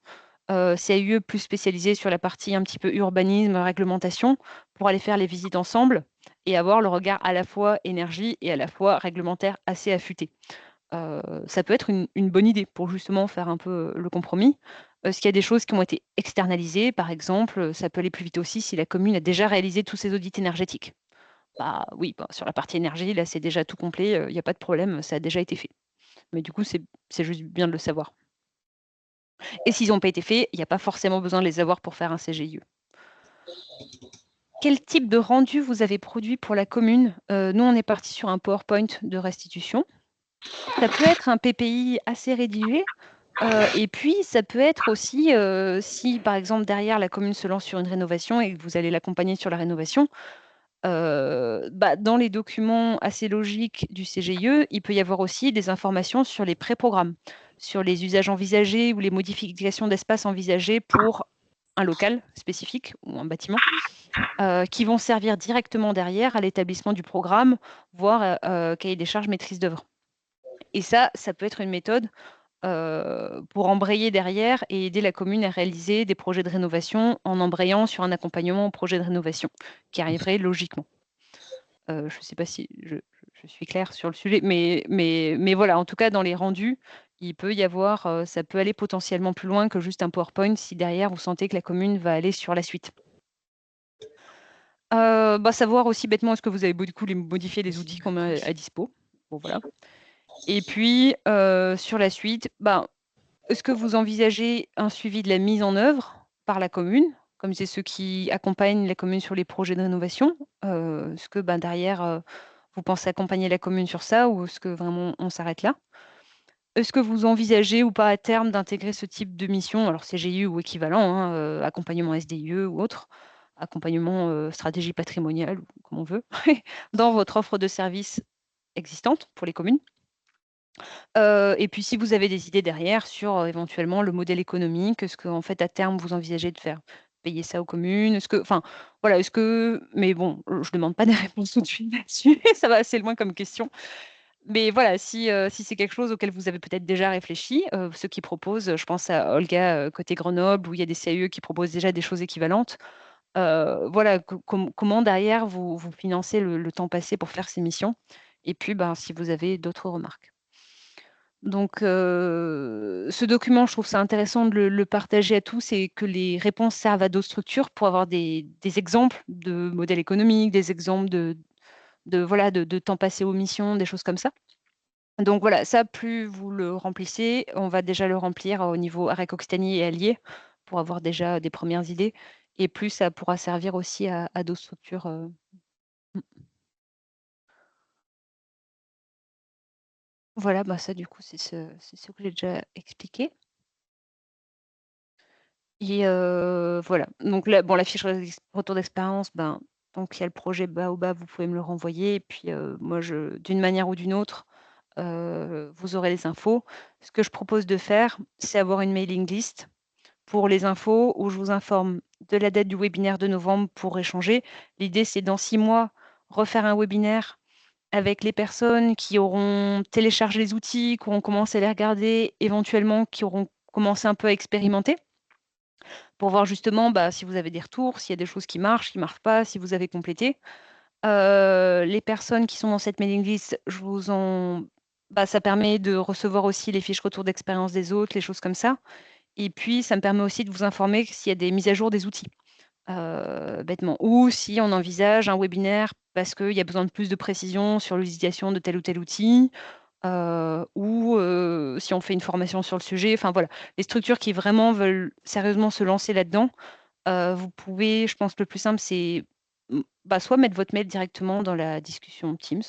CAUE plus spécialisé sur la partie un petit peu urbanisme, réglementation, pour aller faire les visites ensemble et avoir le regard à la fois énergie et à la fois réglementaire assez affûté. Ça peut être une bonne idée pour justement faire un peu le compromis. Est-ce qu'il y a des choses qui ont été externalisées, par exemple, ça peut aller plus vite aussi si la commune a déjà réalisé tous ses audits énergétiques. Oui, sur la partie énergie, là, c'est déjà tout complet, il n'y a pas de problème, ça a déjà été fait. Mais du coup, c'est juste bien de le savoir. Et s'ils n'ont pas été faits, il n'y a pas forcément besoin de les avoir pour faire un CGIE. Quel type de rendu vous avez produit pour la commune? Nous, on est parti sur un PowerPoint de restitution. Ça peut être un PPI assez rédigé. Et puis, ça peut être aussi, si par exemple derrière la commune se lance sur une rénovation et que vous allez l'accompagner sur la rénovation, dans les documents assez logiques du CGIE, il peut y avoir aussi des informations sur les pré-programmes, sur les usages envisagés ou les modifications d'espace envisagées pour un local spécifique ou un bâtiment, qui vont servir directement derrière à l'établissement du programme, voire cahier des charges maîtrise d'œuvre. Et ça peut être une méthode pour embrayer derrière et aider la commune à réaliser des projets de rénovation en embrayant sur un accompagnement au projet de rénovation qui arriverait logiquement. Je ne sais pas si je suis claire sur le sujet, mais voilà, en tout cas, dans les rendus, il peut y avoir, ça peut aller potentiellement plus loin que juste un PowerPoint si derrière vous sentez que la commune va aller sur la suite. Savoir aussi bêtement, est-ce que vous avez beaucoup modifié les outils qu'on met à dispo? Bon, voilà. Et puis, sur la suite, est-ce que vous envisagez un suivi de la mise en œuvre par la commune, comme c'est ceux qui accompagnent la commune sur les projets de rénovation? Est-ce que derrière, vous pensez accompagner la commune sur ça ou est-ce que vraiment on s'arrête là? Est-ce que vous envisagez ou pas à terme d'intégrer ce type de mission, alors CGIE ou équivalent, hein, accompagnement SDIE ou autre, accompagnement stratégie patrimoniale, ou comme on veut, dans votre offre de services existante pour les communes? Et puis si vous avez des idées derrière sur, éventuellement le modèle économique, est-ce qu'en fait à terme vous envisagez de faire payer ça aux communes? Voilà, mais bon, je demande pas des réponses tout de suite là-dessus, ça va assez loin comme question. Mais voilà, si c'est quelque chose auquel vous avez peut-être déjà réfléchi, ceux qui proposent, je pense à Olga, côté Grenoble, où il y a des CAE qui proposent déjà des choses équivalentes. Voilà, comment derrière vous financez le temps passé pour faire ces missions? Et puis, si vous avez d'autres remarques. Donc, ce document, je trouve ça intéressant de le partager à tous et que les réponses servent à d'autres structures pour avoir des exemples de modèles économiques, des exemples de temps passé aux missions, des choses comme ça. Donc voilà, ça, plus vous le remplissez, on va déjà le remplir au niveau AREC Occitanie et alliés pour avoir déjà des premières idées et plus ça pourra servir aussi à d'autres structures. Mmh. Voilà, ça du coup, c'est ce que j'ai déjà expliqué. Et voilà. Donc là, bon, la fiche retour d'expérience, donc il y a le projet Baobab, vous pouvez me le renvoyer et puis, moi d'une manière ou d'une autre, vous aurez les infos. Ce que je propose de faire, c'est avoir une mailing list pour les infos où je vous informe de la date du webinaire de novembre pour échanger. L'idée, c'est dans 6 mois, refaire un webinaire avec les personnes qui auront téléchargé les outils, qui auront commencé à les regarder, éventuellement qui auront commencé un peu à expérimenter. Pour voir justement, si vous avez des retours, s'il y a des choses qui marchent pas, si vous avez complété. Les personnes qui sont dans cette mailing list, ça permet de recevoir aussi les fiches retour d'expérience des autres, les choses comme ça. Et puis, ça me permet aussi de vous informer s'il y a des mises à jour des outils, bêtement. Ou si on envisage un webinaire parce qu'il y a besoin de plus de précision sur l'utilisation de tel ou tel outil, ou si on fait une formation sur le sujet. Enfin voilà, les structures qui vraiment veulent sérieusement se lancer là-dedans, vous pouvez, je pense que le plus simple, c'est soit mettre votre mail directement dans la discussion Teams,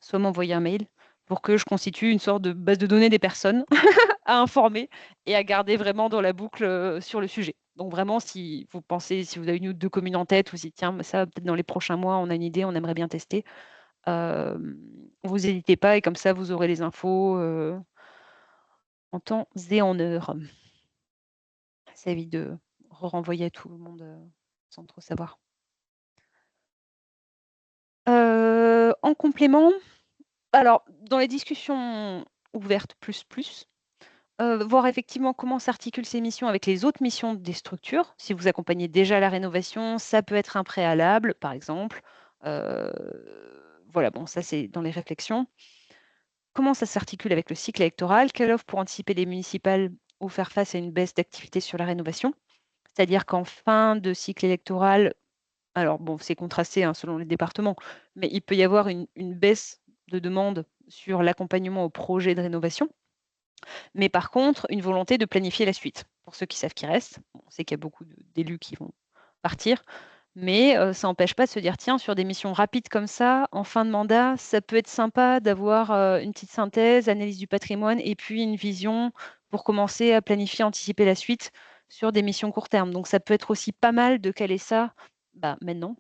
soit m'envoyer un mail pour que je constitue une sorte de base de données des personnes à informer et à garder vraiment dans la boucle sur le sujet. Donc vraiment, si vous pensez, si vous avez une ou deux communes en tête, ou si tiens, ça, peut-être dans les prochains mois, on a une idée, on aimerait bien tester, vous n'hésitez pas et comme ça, vous aurez les infos en temps et en heure. Ça évite de renvoyer à tout le monde sans trop savoir. En complément, alors dans les discussions ouvertes voir effectivement comment s'articulent ces missions avec les autres missions des structures. Si vous accompagnez déjà la rénovation, ça peut être un préalable, par exemple. Voilà, bon, ça c'est dans les réflexions. Comment ça s'articule avec le cycle électoral? Quelle offre pour anticiper les municipales ou faire face à une baisse d'activité sur la rénovation? C'est-à-dire qu'en fin de cycle électoral, alors bon, c'est contrasté selon les départements, mais il peut y avoir une baisse de demande sur l'accompagnement au projet de rénovation. Mais par contre, une volonté de planifier la suite. Pour ceux qui savent qui restent, on sait qu'il y a beaucoup d'élus qui vont partir, mais ça n'empêche pas de se dire, tiens, sur des missions rapides comme ça, en fin de mandat, ça peut être sympa d'avoir une petite synthèse, analyse du patrimoine, et puis une vision pour commencer à planifier, anticiper la suite sur des missions court terme. Donc ça peut être aussi pas mal de caler ça maintenant,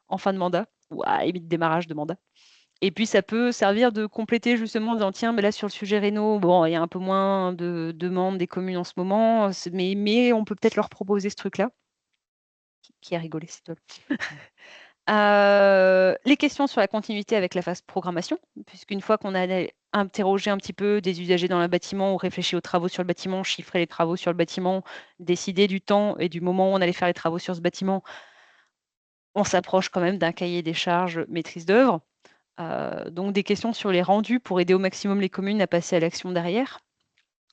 en fin de mandat, ou à limite démarrage de mandat. Et puis ça peut servir de compléter justement en disant tiens, mais là sur le sujet réno, bon, il y a un peu moins de demandes des communes en ce moment, mais on peut peut-être leur proposer ce truc-là. Qui a rigolé, c'est toi. Les questions sur la continuité avec la phase programmation, puisqu'une fois qu'on a interrogé un petit peu des usagers dans le bâtiment ou réfléchi aux travaux sur le bâtiment, chiffré les travaux sur le bâtiment, décidé du temps et du moment où on allait faire les travaux sur ce bâtiment, on s'approche quand même d'un cahier des charges maîtrise d'œuvre. Donc des questions sur les rendus pour aider au maximum les communes à passer à l'action derrière,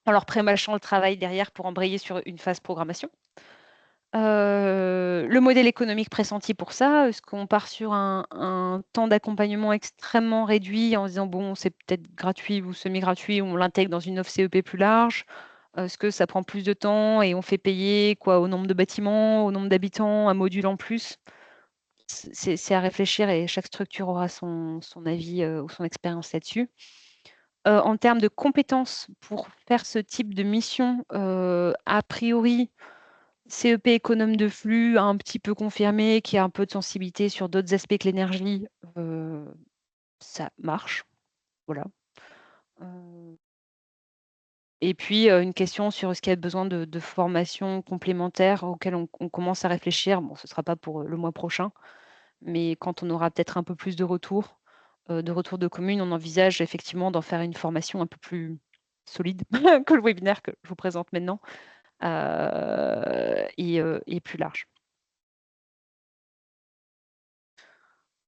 en leur prémâchant le travail derrière pour embrayer sur une phase programmation. Le modèle économique pressenti pour ça, est-ce qu'on part sur un temps d'accompagnement extrêmement réduit en se disant bon, c'est peut-être gratuit ou semi-gratuit, on l'intègre dans une offre CEP plus large? Est-ce que ça prend plus de temps et on fait payer quoi, au nombre de bâtiments, au nombre d'habitants, un module en plus? C'est à réfléchir et chaque structure aura son avis ou son expérience là-dessus. En termes de compétences pour faire ce type de mission, a priori, CEP économe de flux, un petit peu confirmé, qui a un peu de sensibilité sur d'autres aspects que l'énergie, ça marche. Voilà. Et puis, une question sur ce qu'il y a besoin de formation complémentaire auquel on commence à réfléchir. Bon, ce ne sera pas pour le mois prochain, mais quand on aura peut-être un peu plus de retours de communes, on envisage effectivement d'en faire une formation un peu plus solide que le webinaire que je vous présente maintenant et plus large.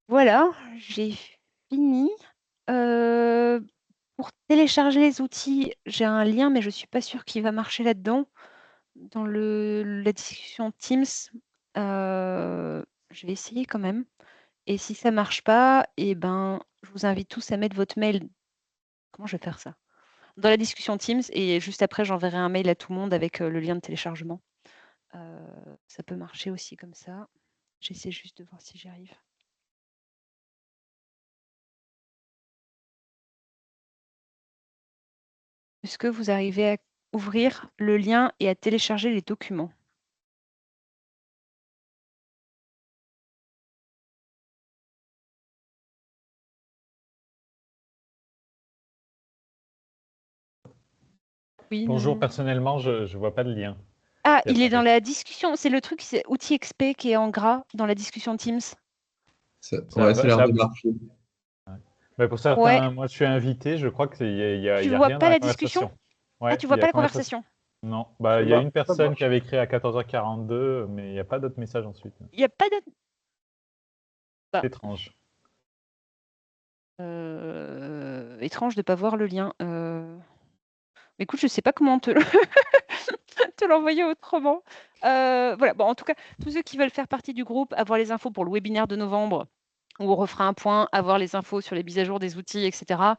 Voilà, j'ai fini. Pour télécharger les outils, j'ai un lien, mais je ne suis pas sûre qu'il va marcher là-dedans. Dans la discussion Teams, je vais essayer quand même. Et si ça ne marche pas, je vous invite tous à mettre votre mail. Comment je vais faire ça? Dans la discussion Teams, et juste après, j'enverrai un mail à tout le monde avec le lien de téléchargement. Ça peut marcher aussi comme ça. J'essaie juste de voir si j'y arrive. Est-ce que vous arrivez à ouvrir le lien et à télécharger les documents? Oui, Bonjour, non. personnellement, je ne vois pas de lien. Ah, qui il est dans apparaît. la discussion. C'est le truc, c'est outil XP qui est en gras dans la discussion Teams. Ça Ça a l'air ça- de marcher. Mais pour certains, Ouais. moi je suis invité, je crois qu'il n'y a, Tu y a vois rien dans pas la la discussion? conversation. Ah, Ouais, tu il vois y pas a la conversation? Non, Ça il y a une marche, ça personne marche. qui avait écrit à 14h42, mais il n'y a pas d'autre message ensuite. Il n'y a pas de... C'est étrange. Étrange de ne pas voir le lien. Mais écoute, je ne sais pas comment te l'envoyer autrement. Voilà. Bon, en tout cas, tous ceux qui veulent faire partie du groupe, avoir les infos pour le webinaire de novembre, où on refera un point, avoir les infos sur les mises à jour des outils, etc.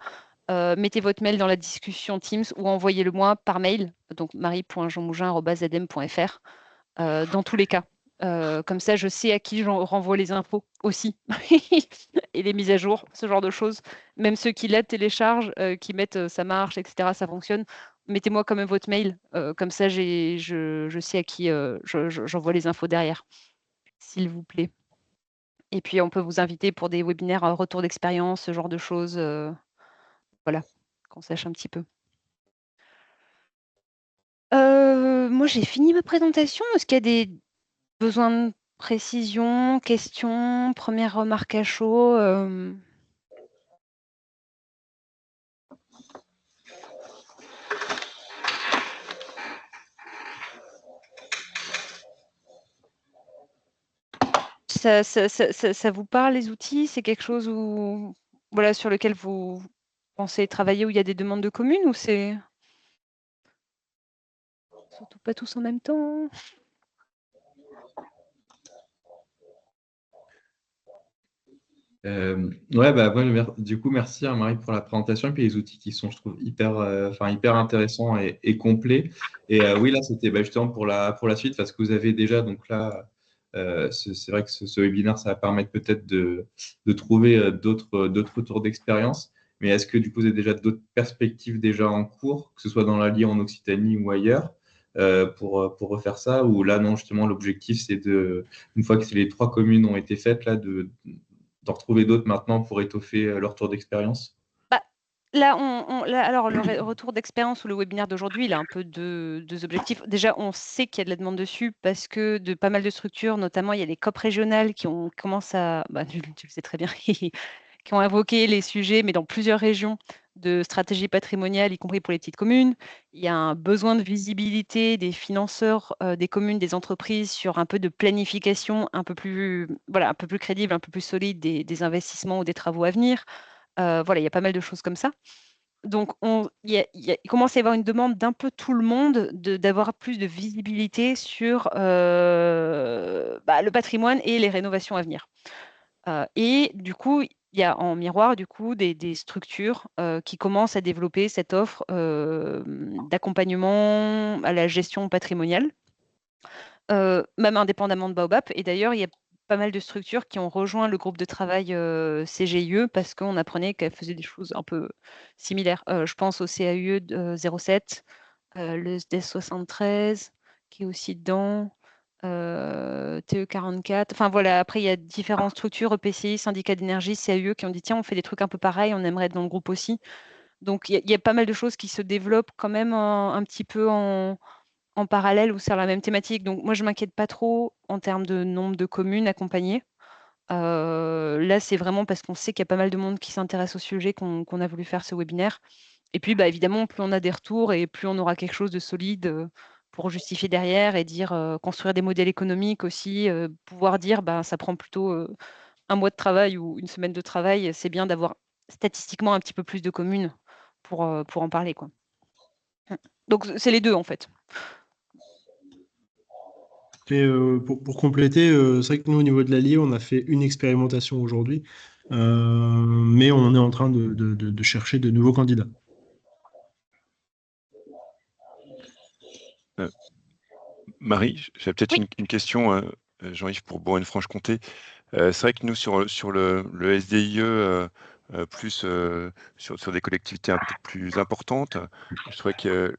mettez votre mail dans la discussion Teams ou envoyez-le moi par mail, donc marie.jeanmougin@zm.fr, dans tous les cas. Comme ça, je sais à qui je renvoie les infos aussi et les mises à jour, ce genre de choses. Même ceux qui la téléchargent, qui mettent ça marche, etc., ça fonctionne. Mettez-moi quand même votre mail, comme ça je sais à qui j'envoie les infos derrière, s'il vous plaît. Et puis on peut vous inviter pour des webinaires retour d'expérience, ce genre de choses. Voilà, qu'on sache un petit peu. Moi, j'ai fini ma présentation. Est-ce qu'il y a des besoins de précision, questions, premières remarques à chaud Ça vous parle, les outils? C'est quelque chose voilà, sur lequel vous pensez travailler, où il y a des demandes de communes, ou c'est surtout pas tous en même temps? Ouais, bah, du coup, merci Marie pour la présentation et puis les outils qui sont, je trouve, hyper intéressants et complets. Et oui, là, c'était justement pour la suite, parce que vous avez déjà, donc là, c'est vrai que ce webinaire, ça va permettre peut-être de trouver d'autres retours d'expérience. Mais est-ce que du coup, vous avez déjà d'autres perspectives déjà en cours, que ce soit dans l'Allier, en Occitanie ou ailleurs, pour refaire ça? Ou là, non, justement, l'objectif, c'est une fois que les 3 communes ont été faites, là, d'en retrouver d'autres maintenant pour étoffer leur tour d'expérience? Bah, là, alors, le retour d'expérience ou le webinaire d'aujourd'hui, il a un peu deux objectifs. Déjà, on sait qu'il y a de la demande dessus parce que de pas mal de structures, notamment, il y a les COP régionales qui ont commencé à, tu le sais très bien, qui ont invoqué les sujets, mais dans plusieurs régions de stratégie patrimoniale, y compris pour les petites communes. Il y a un besoin de visibilité des financeurs, des communes, des entreprises sur un peu de planification un peu plus, voilà, un peu plus crédible, un peu plus solide des investissements ou des travaux à venir. Voilà, il y a pas mal de choses comme ça. Donc, il commence à y avoir une demande d'un peu tout le monde d'avoir plus de visibilité sur le patrimoine et les rénovations à venir. Et du coup, il y a en miroir du coup des structures qui commencent à développer cette offre d'accompagnement à la gestion patrimoniale, même indépendamment de Baobab. Et d'ailleurs, il y a pas mal de structures qui ont rejoint le groupe de travail CGIE parce qu'on apprenait qu'elles faisaient des choses un peu similaires. Je pense au CAUE 07, le SDES 73, qui est aussi dedans, TE44. Enfin voilà, après, il y a différentes structures, EPCI, syndicats d'énergie, CAUE, qui ont dit, tiens, on fait des trucs un peu pareils, on aimerait être dans le groupe aussi. Donc, il y a pas mal de choses qui se développent quand même un petit peu en parallèle ou sur la même thématique. Donc, moi, je ne m'inquiète pas trop en termes de nombre de communes accompagnées. Là, c'est vraiment parce qu'on sait qu'il y a pas mal de monde qui s'intéresse au sujet qu'on a voulu faire ce webinaire. Et puis, évidemment, plus on a des retours et plus on aura quelque chose de solide pour justifier derrière et dire, construire des modèles économiques aussi, pouvoir dire, ça prend plutôt un mois de travail ou une semaine de travail. C'est bien d'avoir statistiquement un petit peu plus de communes pour en parler, quoi. Donc, c'est les deux, en fait. Et pour compléter, c'est vrai que nous, au niveau de l'Allier, on a fait une expérimentation aujourd'hui, mais on est en train de chercher de nouveaux candidats. Marie, j'avais peut-être Oui. une question, Jean-Yves, pour Bourgogne-Franche-Comté. C'est vrai que nous, sur le SDIE, plus sur des collectivités un peu plus importantes, je trouvais que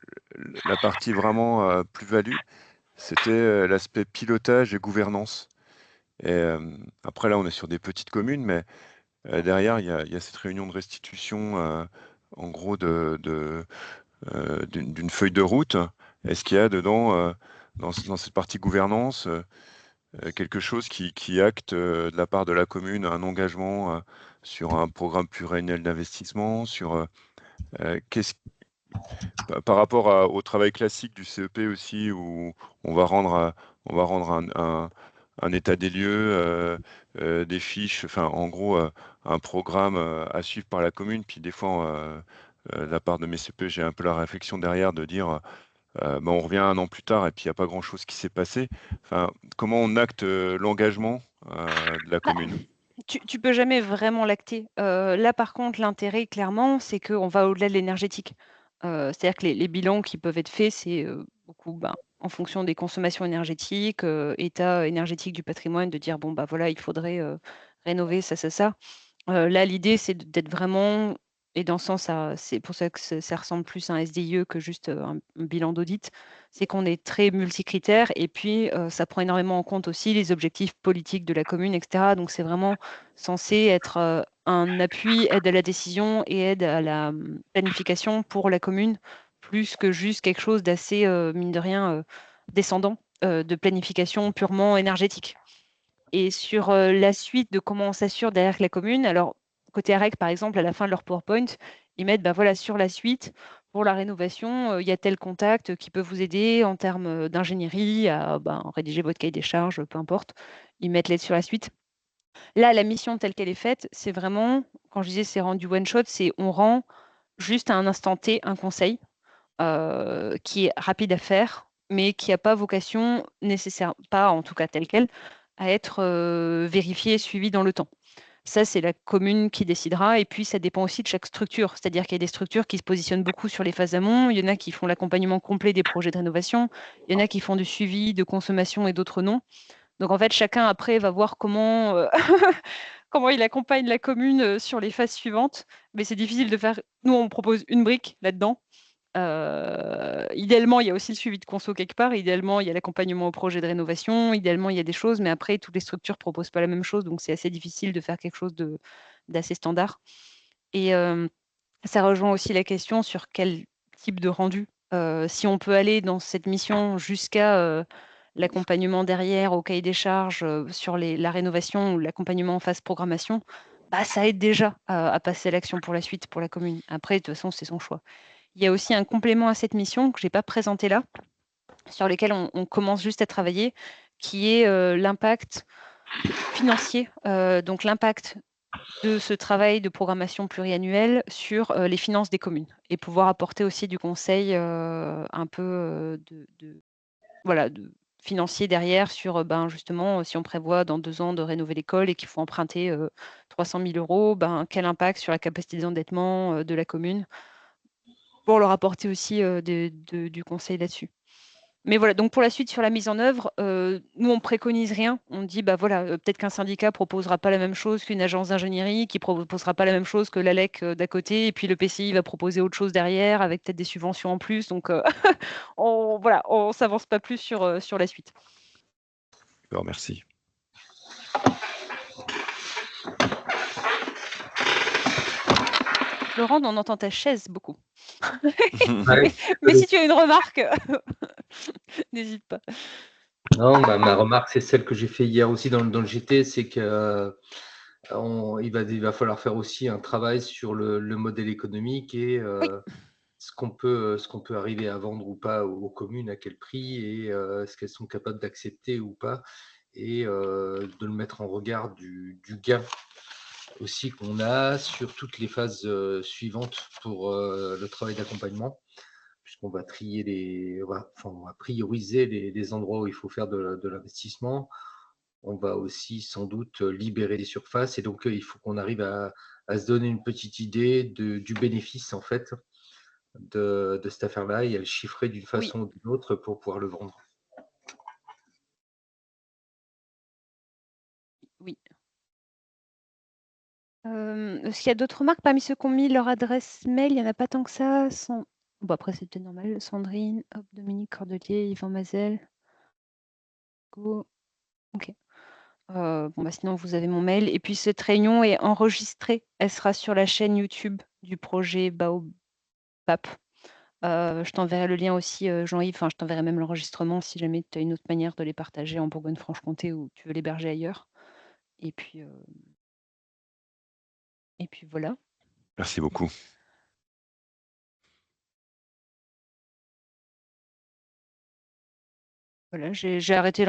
la partie vraiment plus-value, c'était l'aspect pilotage et gouvernance. Et après, là, on est sur des petites communes, mais derrière, il y a cette réunion de restitution, en gros, d'une feuille de route. Est-ce qu'il y a dedans, dans cette partie gouvernance, quelque chose qui acte de la part de la commune un engagement sur un programme pluriannuel d'investissement, par rapport au travail classique du CEP aussi, où on va rendre un état des lieux, des fiches, enfin en gros un programme à suivre par la commune. Puis des fois, de la part de mes CEP, j'ai un peu la réflexion derrière de dire on revient 1 an plus tard et puis il n'y a pas grand-chose qui s'est passé. Enfin, comment on acte l'engagement de la commune? Tu peux jamais vraiment l'acter. Là, par contre, l'intérêt, clairement, c'est qu'on va au-delà de l'énergétique. C'est-à-dire que les bilans qui peuvent être faits, c'est beaucoup en fonction des consommations énergétiques, état énergétique du patrimoine, de dire, bon, bah voilà, il faudrait rénover ça, ça, ça. Là, l'idée, c'est d'être vraiment, et dans ce sens, c'est pour ça que ça ressemble plus à un SDIE que juste un bilan d'audit, c'est qu'on est très multicritère et puis ça prend énormément en compte aussi les objectifs politiques de la commune, etc. Donc, c'est vraiment censé être un appui, aide à la décision et aide à la planification pour la commune, plus que juste quelque chose d'assez, mine de rien, descendant de planification purement énergétique. Et sur la suite de comment on s'assure derrière que la commune, alors côté AREC, par exemple, à la fin de leur PowerPoint, ils mettent, bah voilà, sur la suite, pour la rénovation, il y a tel contact qui peut vous aider en termes d'ingénierie à rédiger votre cahier des charges, peu importe. Ils mettent l'aide sur la suite. Là, la mission telle qu'elle est faite, c'est vraiment, quand je disais c'est rendu one shot, c'est on rend juste à un instant T un conseil qui est rapide à faire, mais qui n'a pas vocation nécessaire, pas en tout cas telle qu'elle, à être vérifié et suivi dans le temps. Ça, c'est la commune qui décidera. Et puis, ça dépend aussi de chaque structure. C'est-à-dire qu'il y a des structures qui se positionnent beaucoup sur les phases amont. Il y en a qui font l'accompagnement complet des projets de rénovation. Il y en a qui font du suivi de consommation et d'autres non. Donc, en fait, chacun, après, va voir comment, comment il accompagne la commune sur les phases suivantes. Mais c'est difficile de faire. Nous, on propose une brique là-dedans. Idéalement, il y a aussi le suivi de conso quelque part. Idéalement, il y a l'accompagnement au projet de rénovation. Idéalement, il y a des choses, mais après, toutes les structures ne proposent pas la même chose, donc c'est assez difficile de faire quelque chose d'assez standard. Et ça rejoint aussi la question sur quel type de rendu. Si on peut aller dans cette mission jusqu'à l'accompagnement derrière, au cahier des charges, sur la rénovation ou l'accompagnement en phase programmation, ça aide déjà à passer à l'action pour la suite, pour la commune. Après, de toute façon, c'est son choix. Il y a aussi un complément à cette mission que je n'ai pas présenté là, sur lequel on commence juste à travailler, qui est l'impact financier, donc l'impact de ce travail de programmation pluriannuelle sur les finances des communes et pouvoir apporter aussi du conseil un peu voilà, financier derrière sur justement si on prévoit dans 2 ans de rénover l'école et qu'il faut emprunter 300 000 €, quel impact sur la capacité d'endettement de la commune pour leur apporter aussi du conseil là-dessus. Mais voilà, donc pour la suite, sur la mise en œuvre, nous, on préconise rien. On dit, voilà, peut-être qu'un syndicat proposera pas la même chose qu'une agence d'ingénierie, qui proposera pas la même chose que l'ALEC d'à côté, et puis le PCI va proposer autre chose derrière, avec peut-être des subventions en plus. Donc, on s'avance pas plus sur la suite. D'accord, merci. Laurent, on entend ta chaise beaucoup. Ouais. Mais si tu as une remarque, n'hésite pas. Non, ma remarque, c'est celle que j'ai fait hier aussi dans le GT, c'est que il va falloir faire aussi un travail sur le modèle économique et Oui. ce qu'on peut arriver à vendre ou pas aux communes, à quel prix et ce qu'elles sont capables d'accepter ou pas, et de le mettre en regard du gain aussi qu'on a sur toutes les phases suivantes pour le travail d'accompagnement, puisqu'on va trier on va prioriser les endroits où il faut faire de l'investissement. On va aussi sans doute libérer des surfaces, et donc il faut qu'on arrive à se donner une petite idée du bénéfice en fait de cette affaire-là, et à le chiffrer d'une façon ou d'une autre pour pouvoir le vendre. Oui. Est-ce qu'il y a d'autres remarques parmi ceux qui ont mis leur adresse mail? Il n'y en a pas tant que ça. Bon, après, c'est peut-être normal. Sandrine, hop, Dominique Cordelier, Yvan Mazel. Go. Ok. Sinon, vous avez mon mail. Et puis, cette réunion est enregistrée. Elle sera sur la chaîne YouTube du projet Baobab. Je t'enverrai le lien aussi, Jean-Yves. Enfin, je t'enverrai même l'enregistrement si jamais tu as une autre manière de les partager en Bourgogne-Franche-Comté ou tu veux l'héberger ailleurs. Et puis voilà. Merci beaucoup. Voilà, j'ai arrêté